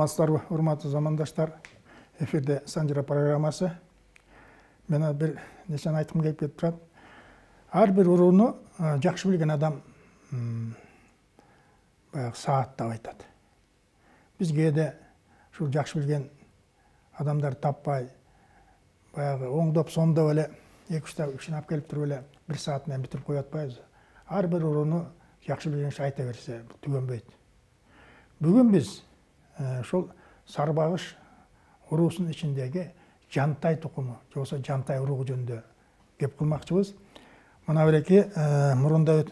Саламатсыздарбы, урматтуу замандаштар. Эфирде Санжыра программасы. Мен бир нечен айткым келип кетип турат. Ар бир урууну жакшы билген адам баягы сааттап айтат. Биз кээде ушул жакшы билген адамдар таппай, баягы оңдоп сомдоп эле 2-3 кишини алып келип туруп эле 1 саат менен бүтүрүп коюп атпайбыз. Ар бир урууну жакшы билгенче айта берсе түгөнбөйт. Бүгүн биз ошол сарбагыш уруусунун ичиндеги Жантай тукуму, же болбосо Жантай уругу жөнүндө кеп кылмакчыбыз. Мына береки мурунда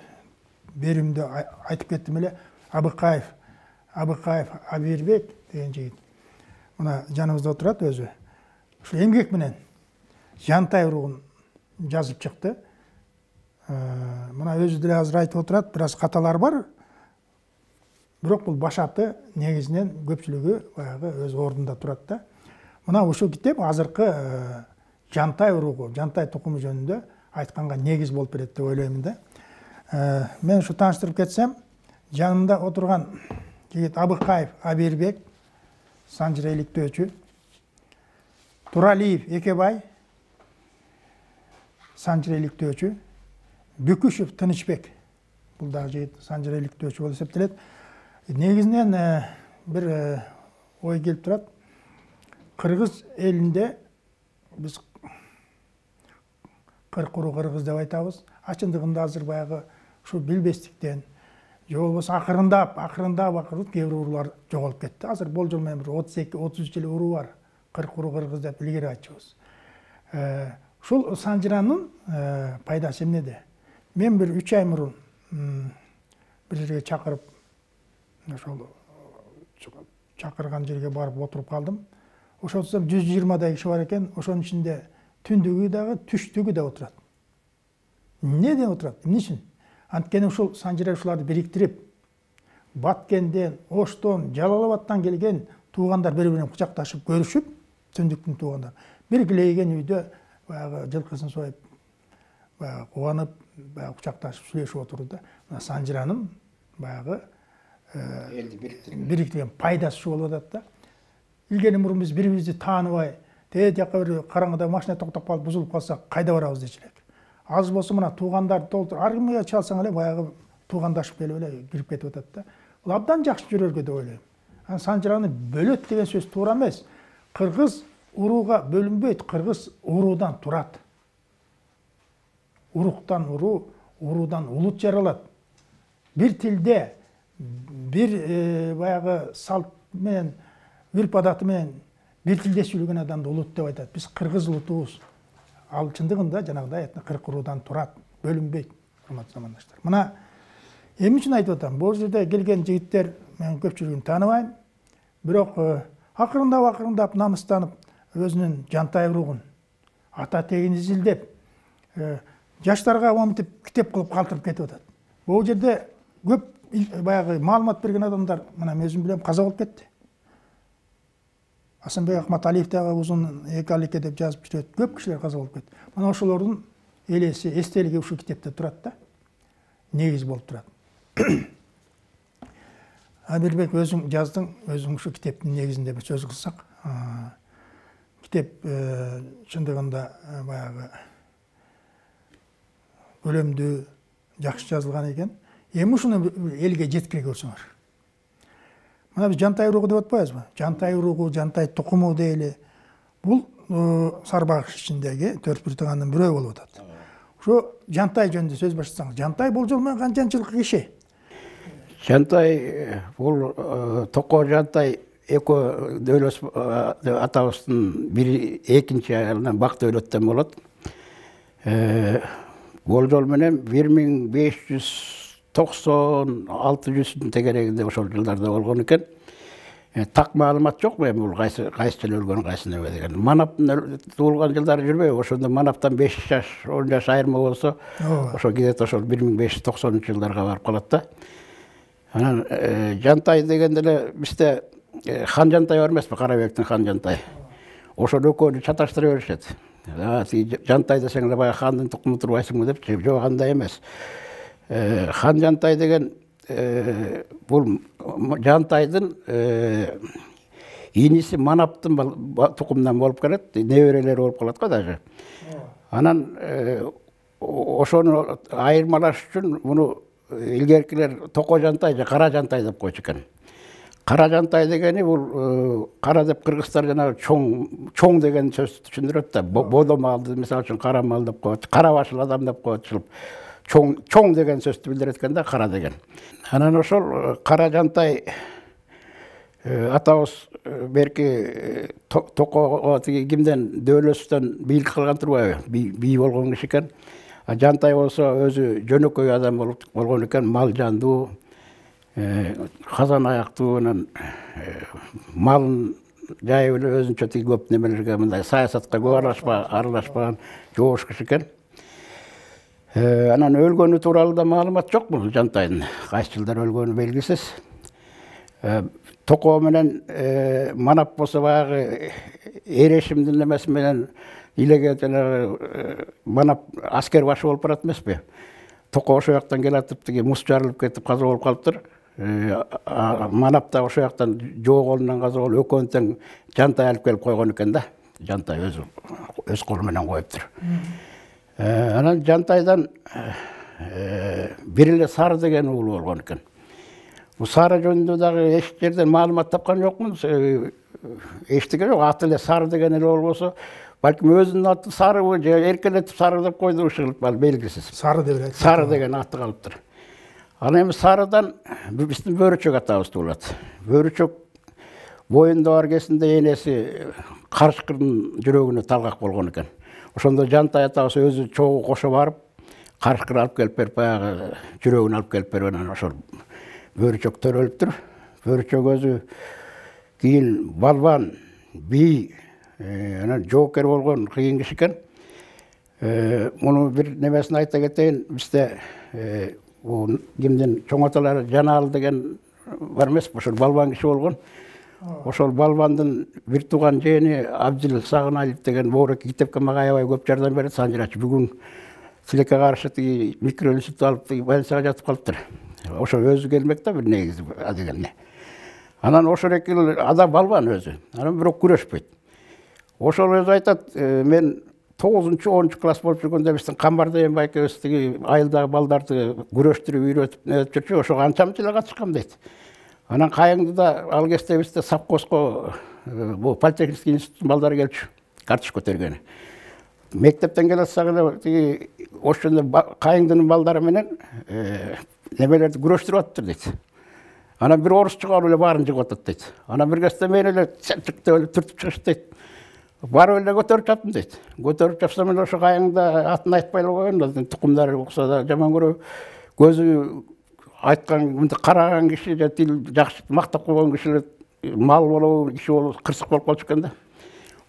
беримде айтып кеттим эле, Абыкаев Абирбек деген жигит. Мына жаныбызда отурат өзү. Ушул эмгек менен Жантай уругун жазып чыкты. Мына өзү деле азыр айтып отурат, бир аз каталар бар. Бирок бул башаты негизинен көпчүлүгү баягы өз ордунда турат да. Мына ушул китеп азыркы Жантай уругу, Жантай тукуму жөнүндө айтканга негиз болуп берет деп ойлоймун да. Мен ушу тааныштырып кетсем, жанымда отурган жигит Абыкаев Абирбек, Санжыра иликтөөчү, Туралиев Экебай, Санжыра иликтөөчү, Бүкүшев Тынычбек, бул дагы жигит Санжыра иликтөөчү болуп эсептелет. Негизинен бир ой келип турат. Кыргыз элинде биз кыркуру кыргыз деп айтабыз. Ачындыгында азыр баягы ушу билбестиктен, же болбосо акырындап кээ бир уруулар жоголуп кетти. Азыр болжол менен бир 32-33 эле уруу бар. Кыркуру кыргыз деп илгери айтчубыз. Ушул Санжыранын пайдасы эмнеде? Мен бир 3 ай мурун бир жерге чакырып, ошол чакырган жерге барып отуруп калдым. Ошолсом 120дай киши бар экен, ошонун ичинде түндүгү дагы, түштүгү да отурат. Эмнеден отурат? Эмне үчүн? Анткени ушул Санжыра ушуларды бириктирип, Баткенден, Оштон, Жалал-Абадтан келген туугандар бири-бирин кучакташып көрүшүп, түндүктүн туугандар. Бир килейген үйдө баягы жылкысын союп, баягы кубанып, баягы кучакташып сүйлөшүп отурду да. Санжыранын баягы элди бириктирген пайдасы ушу болуп атат да. Илгери мурун биз бири-бирибизди тааныбай, тээ жакка бир караңгыда машина токтоп калып бузулуп калса кайда барабыз дечү элек. Аз болсо мына туугандарды толтур, ар кимге чалсаң эле баягы туугандашып келип эле кирип кетип атат да. Бул абдан жакшы жүрөргө деп ойлойм. Санжыраны бөлөт деген сөз туура эмес. Кыргыз урууга бөлүнбөйт, кыргыз уруудан турат. Уруктан уруу, уруудан улут жаралат. Бир тилде, бир баягы салт менен, үрп адаты менен бир тилде сүйлөгөн адамды улут деп айтат. Биз кыргыз улутубуз. Ал чындыгында жанагыдай 40 уруудан турат, бөлүнбөйт, урматтуу замандаштар. Мына эмне үчүн айтып атам? Бул жерде келген жигиттер мен көпчүлүгүн тааныбайм. Бирок акырындап намыстанып, өзүнүн Жантай уругун ата тегин изилдеп, жаштарга момтип китеп кылып калтырып кетип атат. Бул жерде көп баягы маалымат берген адамдар, мына мен өзүм билем, каза болуп кетти. Асанбек Акматалиев дагы узун экалике деп жазып жүрөт. Көп кишилер каза болуп кетти. Мына ошолордун элеси, эстелиги ушул китепте турат да. Негиз болуп турат. Абирбек өзүң жаздың, өзүң ушу китептин негизинде бир сөз кылсак, китеп чындыгында баягы көлөмдүү, жакшы жазылган экен. Эми ушуну элге жеткире көрсөңөр. Мына биз Жантай уругу деп атпайбызбы? Жантай уругу, Жантай тукуму дейли. Бул сарбагыш ичиндеги 4 туугандын бирөө болуп атат. Ушу Жантай жөнүндө сөз баштасаңыз, Жантай болжол менен канчанчылык киши? Жантай бул Токо Жантай экөө дөөлөс деп атабыздын бири экинчи айылынан бак дөөлөттөн болот. Болжол менен 1590-600 тегерегинде ошол жылдарда болгон экен. Так маалымат жок эми бул кайсы жыл өлгөн, кайсы неме деген. Манаптын туулган жылдары жүрбөйбү? Ошондо Манаптан 5 жаш, 10 жаш айырма болсо, ошо где-то ошол 1590-жылдарга барып калат да. Анан Жантай дегенде эле бизде Хан Жантай бар эмеспи, Карабектин Хан Жантай. Ошол экөөнү чаташтыра беришет. Жантай десең эле баягы хандын тукуму турбайсыңбы деп, жок андай эмес. Хан Жантай деген бул Жантайдын иниси манаптын тукумдан болуп келет, неберелери болуп калат го даже. Анан ошону айырмалаш үчүн муну илгеркилер токо жантай же кара жантай деп койчу экен. Кара жантай дегени бул кара деп кыргыздар жанагы чоң деген сөздү түшүндүрөт да. Бодо малды мисалы үчүн кара мал деп коет, кара башыл адам деп коет. Чоң деген сөздү билдирет экен да, кара деген. Анан ошол кара жантай атабыз берки токого кимден дөөлөстөн бийлик кылган турбайбы? Бий болгон киши экен. Жантай болсо өзү жөнөкөй адам болгон экен, мал жандуу, казан аяктуу, анан малын жайып эле өзүнчө тиги көп немелерге мындай саясатка көп аралашпаган жоош киши экен. Анан өлгөнү тууралуу да маалымат жок бул Жантайдын. Кайсы жылдар өлгөнү белгисиз. Токо менен манап болсо баягы эрешимдин немеси менен илеге жанагы манап аскер башы болуп барат эмеспи? Токо ошол жактан келатып, тиги мус жарылып кетип каза болуп калыптыр. Манап да ошол жактан жоо колунан каза болуп экөөнү тең Жантай алып келип койгон экен да. Жантай өз колу менен коюптур. Анан Жантайдан бир эле Сары деген уулу болгон экен. Бул Сары жөнүндө дагы эч жерден маалымат тапкан жокмун. Эчтеке жок, аты эле Сары деген эле болбосо, балким өзүнүн аты Сарыбы же эркелетип Сары деп койду ушул белгисиз. Сары деп эле. Сары деген аты калыптыр. Анан эми Сарыдан биздин Бөрүчөк атабыз туулат. Бөрүчөк боюнда бар кезинде энеси Карышкырдын жүрөгүнө талгак болгон экен. Ошондо Жантай атабыз өзү чогуу кошо барып, Карышкыр алып келип берип, баягы жүрөгүн алып келип берип, анан ошол Бөрүчөк төрөлүптүр. Бөрүчөк өзү кийин балбан, бий, анан жоокер болгон кыйын киши экен. Муну бир немесин айта кетейин. Бизде кимдин чоң аталары Жанал деген бар эмеспи? Ошол балбан киши болгон. Ошол балбандын бир тууган жээни Абдил Сагыналиев деген Боорек Китепке мага аябай көп жардам берет, санжырачы. Бүгүн тилекке каршы тиги микроинститут алып тиги больницага жатып калыптыр. Ошо өзү келмек да бир негизи адегенде. Анан ошол эки ада балбан өзү. Анан бирок күрөшпөйт. Ошол өзү айтат, мен 9-10 класс болуп жүргөндө биздин Камбар деген байкебиз тиги айылдагы балдарды күрөштүрүп үйрөтүп жүрчү, ошого анчамчы эле катышкам дейт. Анан кайыңдыда ал кезде бизде совхозго бул политехнический институттун балдары келчү, картиш көтөргөн. Мектептен келе атсак эле тиги ошондо кайыңдынын балдары менен немелерди күрөштүрүп атыптыр дейт. Анан бир орус чыгарып эле баарын жыгып атат дейт. Анан бир кезде мен эле чыктып эле түртүп чыгыш дейт. Барып эле көтөрүп чаптым дейт. Көтөрүп чапсам эле ошо кайыңда атын айтпай эле койгон, тукумдары укса да жаман көрөбү. Көзү айткан, мынтип караган киши же тил жакшы мактап койгон кишилер мал болобу, киши болобу кырсык болуп калчу экен да.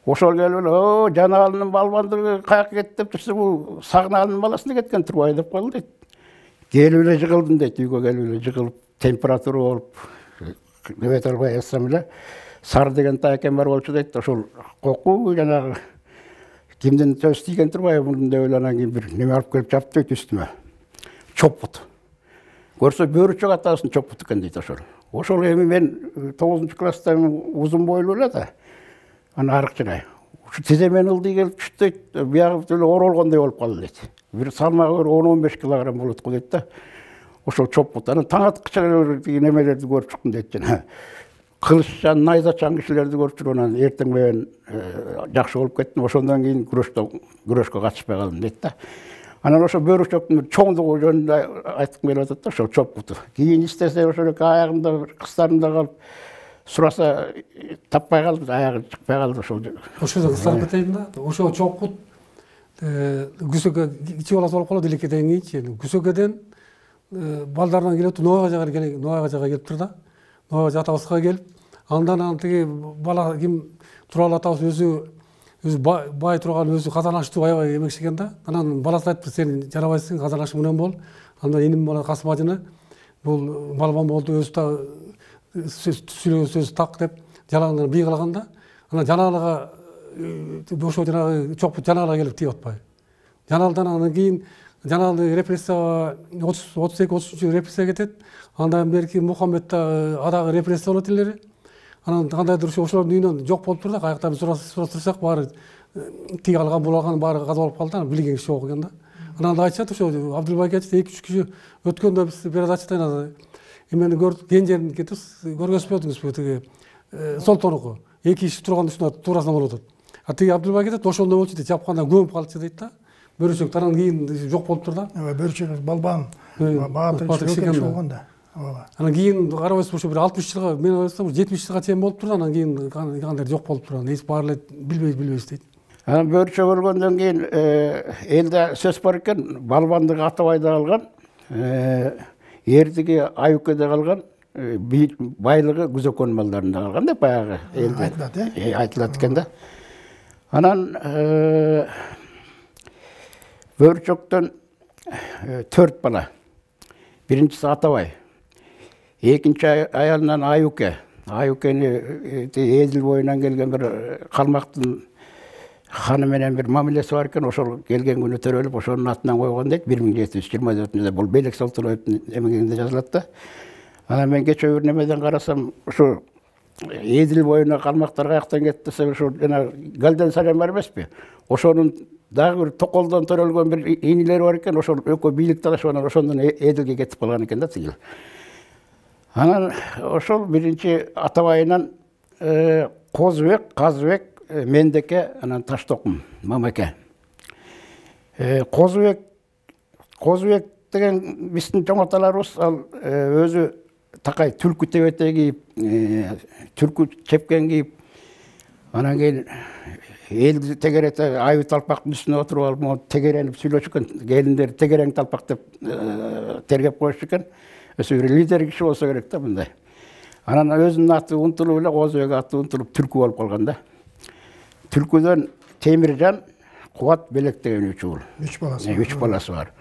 Ошол келип эле, Жаналынын балбанды каяка кетти деп турса, бул Сагыналынын баласына кеткен турбайбы деп койду дейт. Келип эле жыгылдым дейт, үйгө келип эле жыгылып, температура болуп, небете албай жатсам эле Сары деген таакем бар болчу дейт. Ошол кокуу жанагы кимдин сөз тийген турбайбы муну деп эле анан кийин бир неме алып келип чапты дейт үстүмө. Чоппут. Көрсө Бөрүчөк атабыздын чоппут экен дейт ошол. Ошол эми мен 9-класста узун бойлуу эле да. Анан арыкчырай. Ушу тиземен ылдый келип түштү дейт. Биягы эле оролгондой болуп калды дейт. Бир салмагы 10-15 килограмм болот го дейт да. Ошол чоппут. Анан таң аткыча немелерди көрүп чыктым дейт жана. Кылыччан, найзачан кишилерди көрүп жүрүп анан эртең менен жакшы болуп кеттим. Ошондон кийин күрөшкө катышпай калдым дейт да. Анан ошо Бөрүчөктүн чоңдугу жөнүндө айткым келип атат да, ошол чоппуту. Кийин истесе ошол аягында кыстарында калып, сураса таппай калды, аягы чыкпай калды ошол. Ошондо кыстарып кетейин да. Ошол чоппут күсөккө кичи баласы болуп калат элекеден кийинчи. Күсөккөдөн балдарынан келип, Нуайга жага келиптир да. Нуайга атабызга келип, андан тиги бала ким Турал атабыз өзү бай турган өзү казан аштуу аябай эмекчи экен да. Анан баласы айтыптыр, сен жарабайсың, казан ашты менен бол. Анда иним бала Касым ажыны бул балбан болду, өзү да сүйлөгөн сөз так деп жалаңынан бий кылган да. Анан Жаналыга ошо жанагы чокпут Жаналыга келип тийип атпайбы. Жаналдан анан кийин Жаналды репрессияга 32-33 репрессия кетет. Андан берки Мухаммед дагы адагы репрессия болот эле. Анан кандайдыр ошолордун үйүнөн жок болуп турду да, каяктан сураштырсак баары тиги алган булган баары казып алып калды, анан билген киши жок экен да. Анан да айтышат ошо Абдулбайке айтышат 2-3 киши өткөндө биз бир аз айтышат эмени көрдүк, кен жерин көргөзбөдүңүзбү тиги Солтонуку. 2 киши турган үстүнө туурасынан болуп атат. А тиги Абдулбайке айтат ошондой болчу дейт, жапканда көмүп калчу дейт да. Бөрүчөк анан кийин жок болуп тур да. Бөрүчөк балбан баатыр киши болгон да. Анан кийин карабайсыз ошо бир 60 жылга, мен ойлосом 70 жылга чейин болуп турду, анан кийин кандай жок болуп турган. Эч баары эле билбейбиз дейт. Анан бөрүчөк өлгөндөн кийин элде сөз бар экен, балбандыгы Атабайда калган, эрдиги Аюкеде калган, байлыгы Күзөкөн малдарында калган деп баягы элде айтылат экен да. Анан бөрүчөктөн 4 бала. Биринчиси Атабай, экинчи аялынан Аюке. Аюкени Эдил боюнан келген бир калмактын ханы менен бир мамилеси бар экен, ошол келген күнү төрөлүп, ошонун атынан койгон дейт. 1724-жылы бул Белек Солтоновдун эмгегинде жазылат да. Анан мен кече бир немеден карасам, ушу Эдил боюна калмактар каяктан кетти десе, ушу жана Галден Салем бар эмеспи? Ошонун дагы бир токолдон төрөлгөн бир инилери бар экен, ошол экөө бийлик талашып анан ошондон Эдилге кетип калган экен да тигил. Анан ошол биринчи Атабайынан Козбек, Казбек, Мендеке, анан Таштокум, Мамеке. Козбек деген биздин чоң аталарыбыз, ал өзү такай түлкү тебете кийип, түлкү чепкен кийип, анан кийин элди тегерете айыл талпактын үстүнө отуруп алып, тегеренип сүйлөшүп экен, келиндер тегерең талпак деп тергеп коюшу экен. Өсө бир лидер киши болсо керек да мындай. Анан өзүнүн аты унутулуп эле Козбек аты унутулуп түлкү болуп калган да. Түлкүдөн Темиржан, Кубат, Белек деген 3 уул. 3 баласы. 3 баласы бар.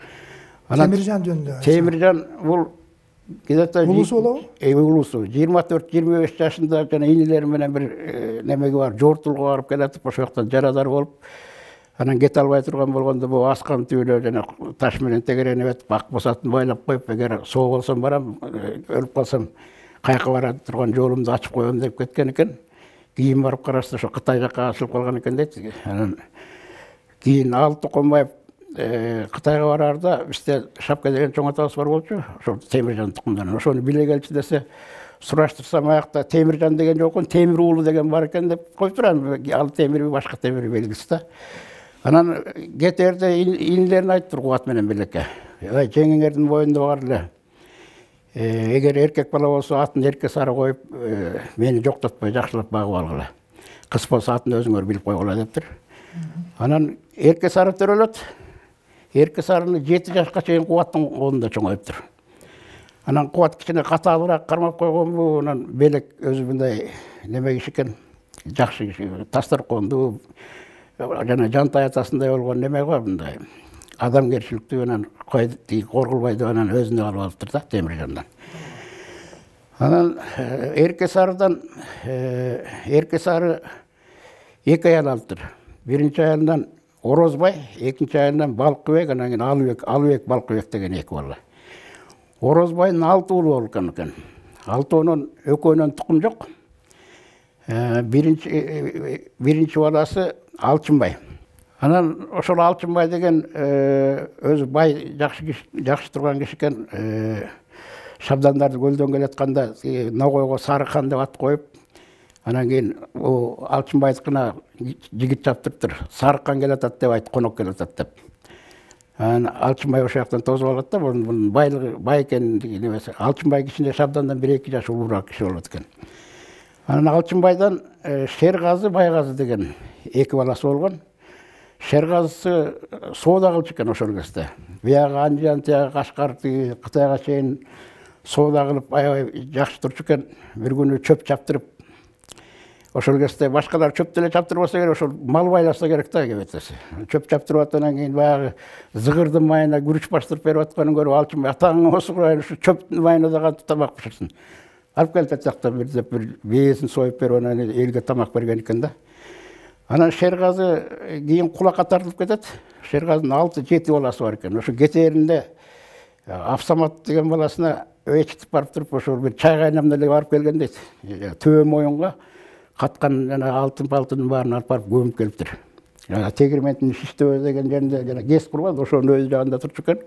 Темиржан жөнүндө. Темиржан бул где-то улусу болобу? Улусу 24-25 жашында жана инилери менен бир немеге бар, жортулга барып келатып, ошол жактан жарадар болуп, анан кете албай турган болгондо бул аскан түйүлө жана таш менен тегеренип атып, ак босатын байлап коюп, эгер соо болсом барам, өлүп калсам каяка бара турган жолумду ачып коем деп кеткен экен. Кийин барып карашса ошо Кытай жакка ачылып калган экен дейт. Анан кийин ал Токонбаев Кытайга барарда бизде Шапка деген чоң атабыз бар болчу, ошол Темиржан тукумдан. Ошону биле келчи десе, сураштырсам аякта Темиржан деген жок экен, Темир уулу деген бар экен деп коюп турам. Ал Темирби башка Темир белгисиз да. Анан кетерде инилерин айттыр Кубат менен Белекке. Жеңиңердин боюнда бар эле. Эгер эркек бала болсо атын Эрке Сары коюп, мени жоктотпой жакшылап багып алгыла. Кыз болсо атын өзүңөр билип койгула дептир. Анан Эрке Сары төрөлөт. Эрке Сарыны 7 жашка чейин Кубаттын колунда чоңоюптур. Анан Кубат кичине катаалыраак кармап койгонбу, анан Белек өзү мындай неме киши экен, жакшы киши, Тастарконду жана Жантай атасындай болгон неме бар мындай. Адамгерчиликтүү анан Коргулбайды анан өзүнө алып алыптыр да Темиржандан. Анан Эрке Сарыдан Эрке Сары 2 аял алыптыр. Биринчи аялынан Орозбай, экинчи аялынан Балкыбек, анан кийин Алыбек Балкыбек деген 2 бала. Орозбайдын 6 уулу болгон экен. 6-онун экөөнөн тукум жок. Биринчи баласы Алчынбай. Анан ошол Алчынбай деген өзү бай жакшы турган киши экен. Шабдандарды көлдөн келатканда Ногойго Сарыхан деп ат коюп, анан кийин Алчынбайдыкына жигит чаптырыптыр. Сарыхан келатат деп айт, конок келатат деп. Анан Алчынбай ошол жактан тосуп алат да, бунун байлыгы бай экендиги немеси. Алчынбай кишине Шабдандан 1-2 жаш улуураак киши болот экен. Анан Алчынбайдан Шергазы, Байгазы деген 2 баласы болгон. Шергазысы соода кылчу экен ошол кезде. Бияга Анжан, тияга Кашкар, Кытайга чейин соода кылып аябай жакшы турчу экен. Бир күнү чөп чаптырып, ошол кезде башкалар чөп деле чаптырбаса керек, ошол мал байласа керек да кебетеси. Чөп чаптырып аткандан кийин баягы зыгырдын майына күрүч баштырып берип атканын көрүп Алчынбай, атаңы осугурайын, ушу чөптүн майына да кантип тамак пиширсин. Алып келип атсактан бир бээсин союп берип анан элге тамак берген экен да. Анан Шергазы кийин кулакка тартылып кетет. Шергазынын 6-7 баласы бар экен. Ошо кетеринде Афсамат деген баласына ечитип барып туруп ошол бир чай кайнамда эле барып келген дейт. Төбө моюнга каткан жана алтын-палтындын баарын алып барып көмүп келиптир. Тегирмендин Шиштебе деген жеринде жана ГЭС курган, ошонун өз жагында турчу экен.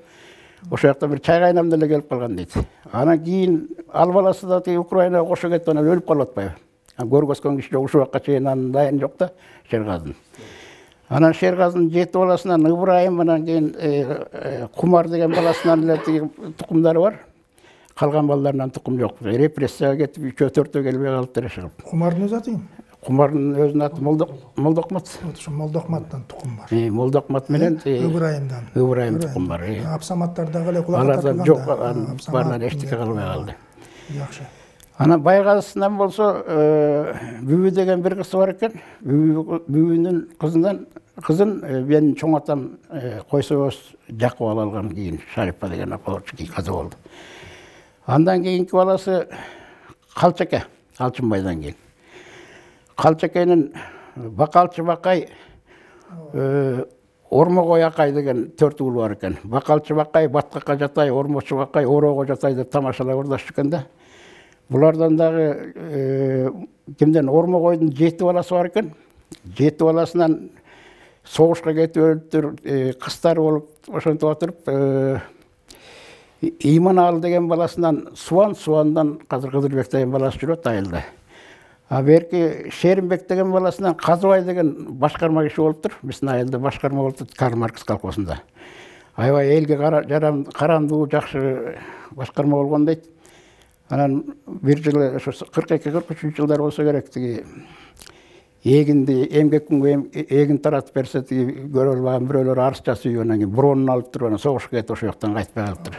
Ошол жакта бир чай кайнамда эле келип калган дейт. Анан кийин ал баласы да тиги Украинага кошо кетип анан өлүп калып атпайбы. Көргөзгөн киши жок, ушул убакка чейин анын дайын жок да, Шергаздын. Анан Шергаздын 7 баласынан Ыбрайым, анан кийин Кумар деген баласынан эле тиги тукумдары бар. Калган балдарынан тукум жок. Репрессияга кетип 3-4 келбей калыптыр. Кумардын өз аты ким? Кумардын өзүнүн аты Молдокмат. Ошо Молдокматтан тукум бар. Молдокмат менен Ыбрайымдан тукум бар. Апсаматтар дагы эле кулакка алардан жок, баарынан эчтеке калбай калды. Жакшы. Анан Байгазысынан болсо Бүбү деген бир кыз бар экен. Бүбүнүн кызын менин чоң атам койсоз жакып алган кийин Шарипа деген апаларчы каза болду. Андан кийинки баласы Калчаке, Алчынбайдан кийин. Калчакенин Бакалчы Бакай, Ормогой Акай деген 4 уул бар экен. Бакалчы Бакай, Баткакка жатай, Ормочу Бакай, Орого жатай деп тамашалап урдашчу экен да. Булардан дагы кимден Ормогойдун 7 баласы бар экен. 7 баласынан согушка кетип өлүптүр, кыздары болуп ошентип отуруп, Иманалы деген баласынан Суандан казыр Кыдырбек деген баласы жүрөт айылда. Берки Шеринбек деген баласынан Казыбай деген башкарма киши болуптур. Биздин айылда башкарма болуптур Карл Маркс колхозунда. Аябай элге карандуу, жакшы башкарма болгон дейт. Анан бир жылы ошо 42-43 жылдар болсо керек тиги эгинди эмгек күнгө эгин таратып берсе тиги көрө албаган бирөөлөр арыз жасап анан кийин бронун алып туруп анан согушка кетип ошол жактан кайтпай калыптыр.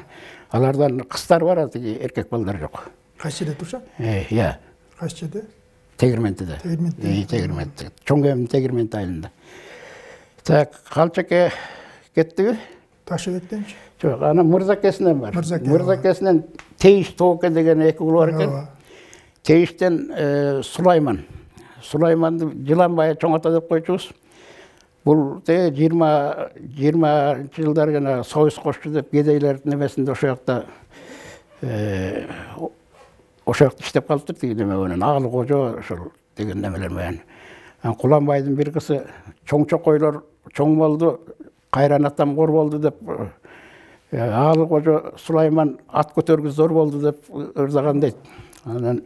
Алардан кыздар бар, тиги эркек балдар жок. Кайсы жерде турушат? Иә. Кайсы жерде? Тегирментиде. Тегирменти. Чоң Эмин Тегирменти айылында. Так, Калчаке кеттиби? Ташыбектенчи? Жок, анан Мырзакесинен бар. Мырзакесинен Тейиш Тооке деген 2 уул бар экен. Тейиштен Сулайманды Жыланбай чоң ата деп койчубуз. Бул 20 жылдар жана союз кошчу деп кедейлер немесинде ошол жакта иштеп калыптыр тиги неме менен. Агыл кожо ошол деген немелер менен. Куланбайдын бир кызы чоң чокойлор чоң болду, кайран атам кор болду деп Агыл кожо Сулайман ат көтөргү зор болду деп ырдаган дейт. Анан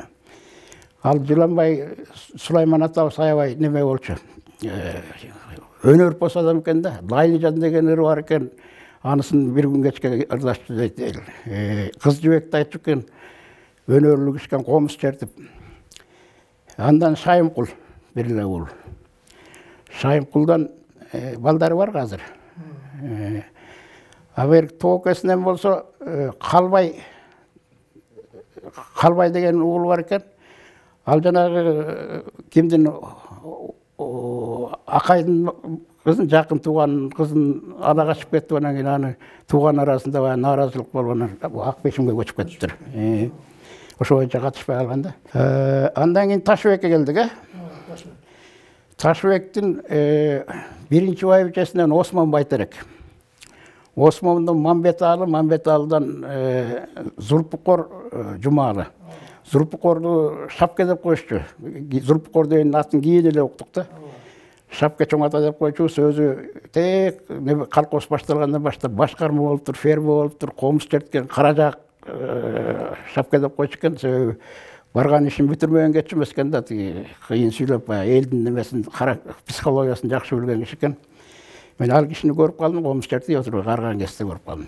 ал Жыланбай Сулайман атабыз аябай неме болчу. Өнөрпос адам экен да. Лайлыжан деген ыры бар экен. Анысын бир күн кечке ырдашчу дейт. Кыз жибекти айтчу экен. Өнөрлүк ишкен комуз чертип. Андан Шайымкул бир эле уул. Шайымкулдан балдары бар азыр. Бер Тоокесинен болсо Калбай деген уул бар экен. Ал жанагы кимдин Акайдын кызын, жакын тууган кызын ала качып кетти, анан кийин аны тууган арасында баягы нааразылык болгон Акбешимге көчүп кетиптир. Ошо боюнча катышпай калган да. Андан кийин Ташыбекке келдик, Ташыбектин биринчи байбичесинен Осмон Байтерек. Осмондон Мамбеталыдан Зулпукор Жумалы. Зулпукорду Шапке деп коюшчу. Зулпукор деген атын кийин эле уктук да. Шапке чоң ата деп койчубуз, өзү тек колхоз башталгандан баштап башкарма болуптур, ферма болуптур, комуз черткен, каражак Шапке деп койчу экен. Себеби барган ишин бүтүрмөгөн кетчү эмес экен да, тиги кыйын сүйлөп, элдин немесин, психологиясын жакшы билген киши экен. Мен ал кишини көрүп калдым, комуз чертип отуруп, карган кезде көрүп калдым.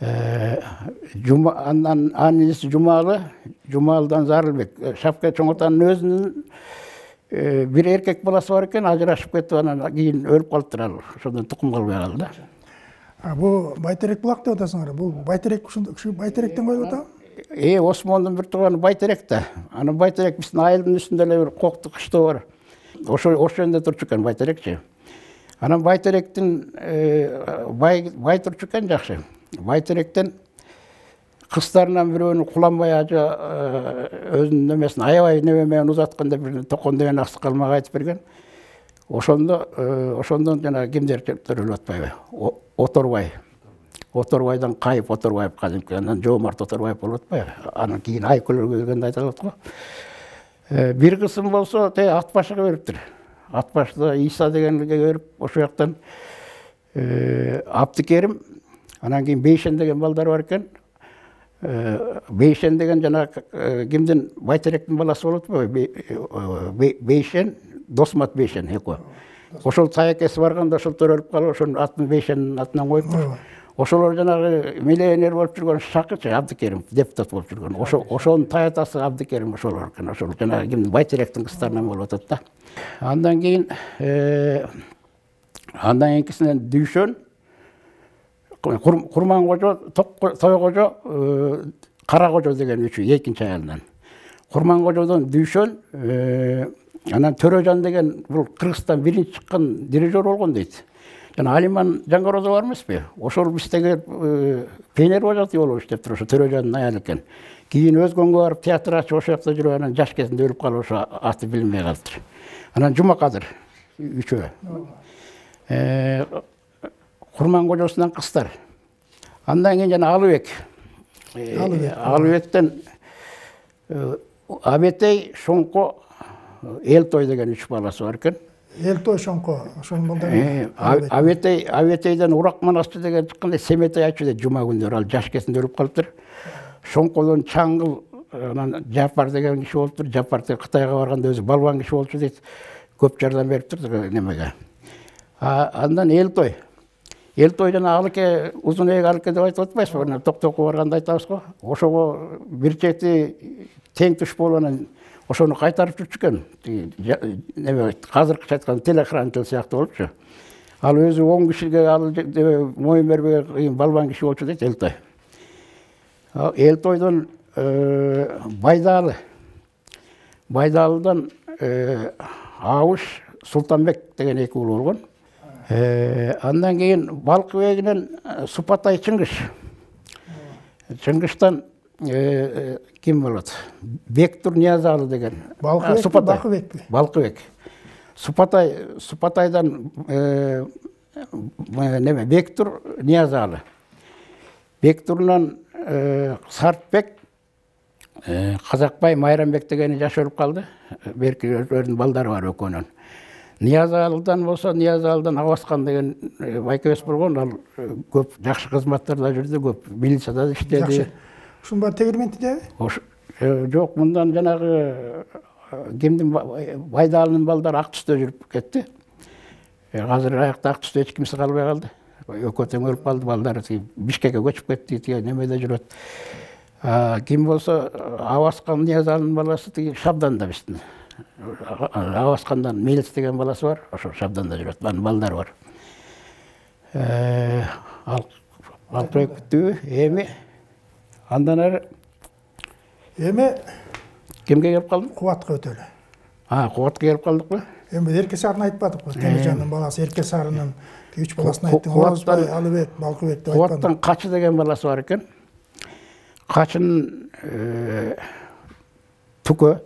Анын иниси Жумалыдан Зарылбек. Шапке чоң атанын өзүнүн бир эркек баласы бар экен, ажырашып кетип, анан кийин өлүп калыптыр ал. Ошондон тукум калбай калды да. Бул Байтерек булак деп атасыңар. Бул Байтерек ушул Байтеректен коюп атабы? Осмондун бир тууганы Байтерек да. Анан Байтерек биздин айылдын үстүндө эле бир коктук кыштоо бар. Ошо жерде турчу экен Байтерекчи. Анан Байтеректин бай турчу экен жакшы. Байтеректен кыздарынан бирөөнү Куланбай ажы өзүнүн немесин аябай неме менен узатканда бир токон деген аксы калмак айтып берген. Ошондон жана кимдер төрөлүп атпайбы? Оторбайдан Кайып Оторбаев кадимки, анан Жоомарт Оторбаев болуп атпайбы? Анан кийин Айкүлөр келгенде айтылат го. Бир кысым болсо ат башыга бериптир. Ат башта Иса дегенге берип, ошо жактан Абдыкерим, анан кийин Бейшен деген балдар бар экен. Бейшен деген жана кимдин Байтеректин баласы болуп атпайбы? Бейшен, Досмат Бейшен экөө. Ошол саякеси барганда ошол төрөлүп калып, ошонун атын Бейшенин атынан коюптур. Ошолор жанагы миллионер болуп жүргөн Шакычы Абдыкерим депутат болуп жүргөн. Ошонун таятасы Абдыкерим ошолор экен. Ошол жанагы кимдин Байтеректин кыздарынан болуп атат да. Андан кийин андан кийинкисинен Дүйшөн, Курмангожо, Тойгожо, Карагожо деген үчөө экинчи аялынан. Курмангожодон Дүйшөн, анан Төрөжан деген бул Кыргызстан биринчи чыккан дирижер болгон дейт. Жана Алиман Жаңгорозо бар эмеспи? Ошол биздеги пионер вожатый болуп иштептир, ошо Төрөжандын аялы экен. Кийин өзгөнгө барып театр ачып ошол жакта жүрүп, анан жаш кезинде өлүп калып, ошо аты билинбей калыптыр. Анан Жумакадыр үчөө. Курмангожосунан кыздар. Андан кийин жана Алыбек. Алыбектен Абетей, Шоңко, Элтой деген 3 баласы бар экен. Элтой, Шоңко, ошонун балдары. Абетейден Уракманасты деген чыкканда Семетей айтчу дейт жума күндөрү, ал жаш кезинде өлүп калыптыр. Шоңкодон Чаңгыл, анан Жапар деген киши болуптур. Жапар Кытайга барганда өзү балбан киши болчу дейт. Көп жардам бериптир немеге. Андан Элтой. Элтой жана Алыке, узун эйек Алыке деп айтып атпайсызбы? Токтокко барганда айтабыз го. Ошого бир чети тең туш болуп анан ошону кайтарып жүрчү экен. Неме азыркыча айтканда телеэкранчыл сыяктуу болупчу. Ал өзү 10 кишиге моюн бербеген кыйын балбан киши болчу дейт Элтой. Элтойдон Байдалы. Байдалыдан Абыш, Султанбек деген 2 уулу болгон. Андан кийин Балкыбегинен Супатай Чыңгыш. Чыңгыштан ким болот? Бектур Ниязалы деген. Балкыбек. Супатайдан неме Бектур Ниязалы. Бектурнан Сартбек, Казакбай Майрамбек дегени жаш өлүп калды. Берки өзүнүн балдары бар экөөнүн. Ниязалыдан болсо, Ниязалыдан Абаскан деген байкебес болгон, ал көп жакшы кызматтарда жүрдү, көп милицияда иштеди. Ушун бар тегерменти деби? Жок, мындан жанагы кимдин Байдалынын балдары ак түстө жүрүп кетти. Азыр аякта ак түстө эч кимиси калбай калды. Экөө тең өлүп калды, балдары Бишкекке көчүп кетти, немеде жүрөт. Ким болсо Абаскан Ниязалынын баласы Шабданда биздин. Абаскандан Мелис деген баласы бар, ошо Шабданда жүрөт, анын балдары бар. Ал проекттүү эми андан ары кимге келип калдык? Кубатка өтөлү. Кубатка келип калдыкпы? Эми Эрке Сарын айтпадыкпы? Темиржандын баласы Эрке Сарынын 3 баласын айттың. Орозбай, Алыбек, Балкыбек деп айткан. Кубаттан Качы деген баласы бар экен. Качынын Түкө,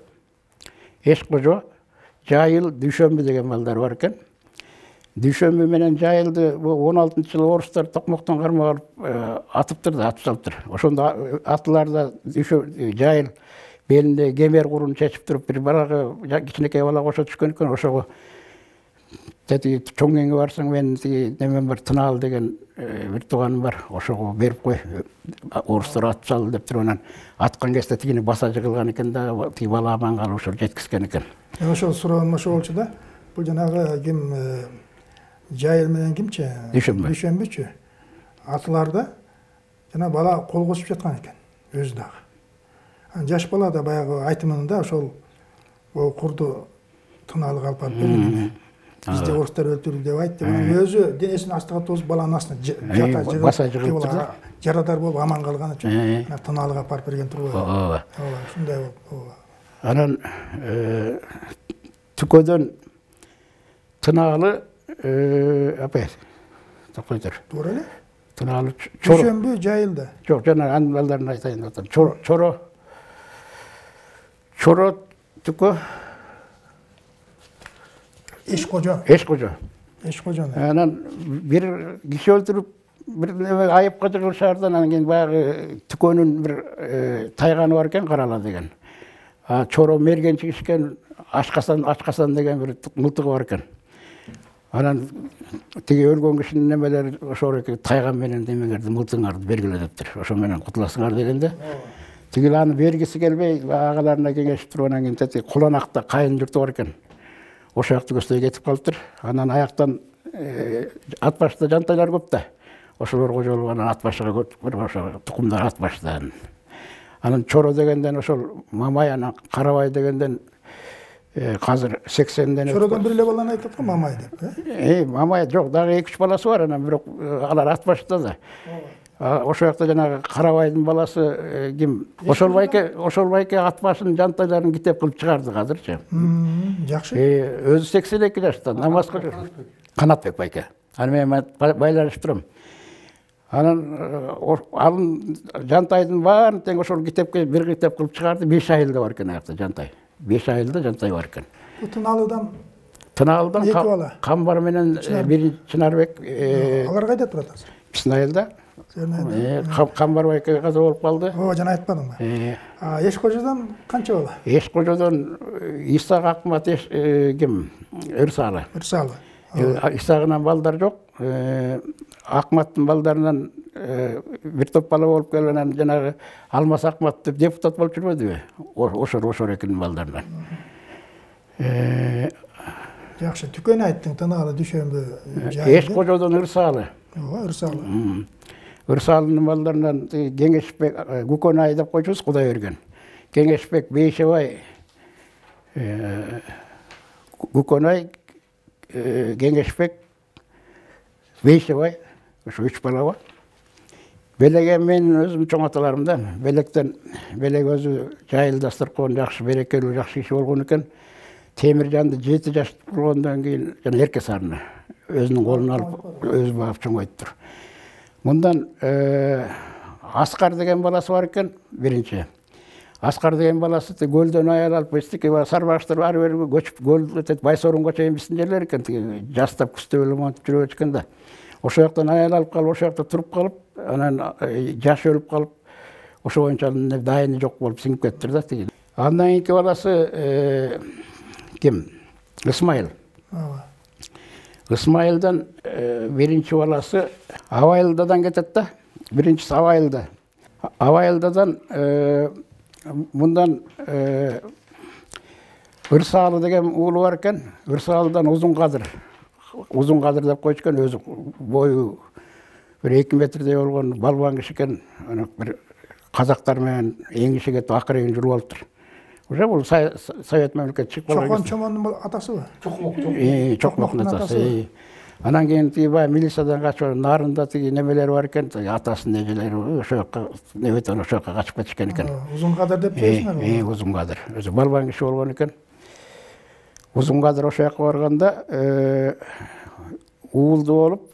Эшкожо, Жайыл, Дүйшөмбү деген балдар бар экен. Дүйшөмбү менен Жайылды 16-жылы орустар токмоктон кармап алып атыптыр да, атып салыптыр. Ошондо атыларда Жайыл белинде кемер курун чечип туруп, бир балага кичинекей бала кошо түшкөн экен. Ошого тети чоң эңге барсаң, мен немен бар, Тынаал деген бир тууганым бар. Ошого берип кой, орустар атып сал деп туруп, анан аткан кезде тигини баса жыгылган экен да, тиги бала аман калып ошо жеткизген экен. Ошол суроом ошо болчу да. Бул жанагы ким Жайыл менен кимчи? Дүйшөмбүчү. Атыларда жана бала кол косуп жаткан экен, өзү дагы. Жаш бала да баягы айтымында ошол курду Тынаалга алып барып берген. Бизде орустар өлтүрдү деп айтты. Өзү денесин астыга тосуп баланын астына жата баса жыгылып жарадар болуп аман калган үчүн Тынаалга апарып берген турбайбы? Ооба. Ушундай болуп. Анан Түкөдөн Тынаалы апай токой тур. Туура эле? Тынаалы Дүйшөмбү Жайылда. Жок, жана анын балдарын айтайын деп атам. Чоро Түкө, Эшкожо. Эшкожо. Анан бир киши өлтүрүп bir неме айыпқа жығылшардан анан кийин баягы түкөнүн бир тайганы бар экен карала деген. Чоро мергенчик ишкен ачкасан деген бир мылтыгы бар экен. Анан тиги өлгөн кишинин немелери ошол экен тайган менен демеңерди мылтыгыңарды бергиле дептир. Ошо менен кутуласыңар дегенде. Тигил аны бергиси келбей агаларына кеңешип туруп анан кийин тети Куланакта кайын журту бар экен. Ошол жакты көздөй кетип калыптыр. Анан аяктан ат башта жантайлар көп да. Ошолорго жолугуп анан ат башыга ошо тукумдар ат баштан. Анан Чоро дегенден ошол Мамай анан Карабай дегенден қазір 80-ден Чородон бир эле баланы айтат го Мамай деп. Мамай жок, дагы 2-3 баласы бар, анан бирок алар ат башта да. Ошол жакта жанагы Карабайдын баласы ким? Ошолбайке ат башынын жантайларын китеп кылып чыгарды азырчы. Жакшы. Өзү 82 жашта намаз кылып. Канатбек байке. Анан мен байланышып турам. Анын жантайдын баарын тең ошол китепке бир китеп кылып чыгарды, 5 айылда бар экен аякта жантай. 5 айылда жантай бар экен. Бу Тыналыдан Тыналыдан Камбар менен Чынарбек алар кайда турат азыр? Писнайылда. Камбар байке каза болуп калды. Жана айтпадыңбы? Эшкожодон канча бала? Эшкожодон Исак Акмат ким? Ырсалы. Исагынан балдар жок. Акматтын балдарынан бир топ бала болуп келген, жанагы Алмаз Акмат деп депутат болуп жүрбөдүбү? Ошол экенин балдарынан. Жакшы, түкөн айттың, Тыналы düşөнбү? Эшкожодон Ырсалы. Ырсалы. Ырсалынын балдарынан Кеңешбек, Көкөнай деп койчубуз, Кудай берген. Кеңешбек, Бейшебай, Көкөнай, Кеңешбек, Бейшебай, ошо 3 бала бар. Белеге мен өзүм чоң аталарымдан, Белек өзү жайыл дастаркан жакшы, берекелүү жакшы киши болгон экен. Темиржанды 7 жаш болгондон кийин жана Эркесарны өзүнүн колуна алып, өзү багып чоңойтур. Мындан Аскар деген баласы бар экен, биринчи. Аскар деген баласы көлдөн аял алып, эстики сарбаштар ары бери көчүп, көл Байсорунга чейин биздин жерлер экен, жастап күстөп эле монтип жүрүп өткөн да. Ошол жактан аял алып калып, ошол жакта туруп калып, анан жаш өлүп калып, ошо боюнча дайыны жок болуп сиңип кеттир да. Андан кийинки баласы ким? Исмайыл. Исмайылдан биринчи баласы Абайылдадан кетет да. Биринчиси Абайылда. Абайылдадан мындан Ырсалы деген уулу бар экен. Ырсалыдан Узун Кадыр деп койчукен, өзү бою бир 2 метрдей болгон балбан киши экен. Бир казактар менен эң киши кетип акырын жүрүп алыптыр. Уже бул Совет мемлекети чыгып калган. Чокон Чомондун атасыбы? Чокмоктун атасы. Анан кийин тиги милициядан качып нарында тиги немелер бар экен, атасынын эжелери ошо жакка небетен ошо жакка качып кетишкен экен. Узун Кадыр деп жүрсүңөр? Узун Кадыр. Өзү балбан киши болгон экен. Узун Кадыр ошо жакка барганда уулду болуп,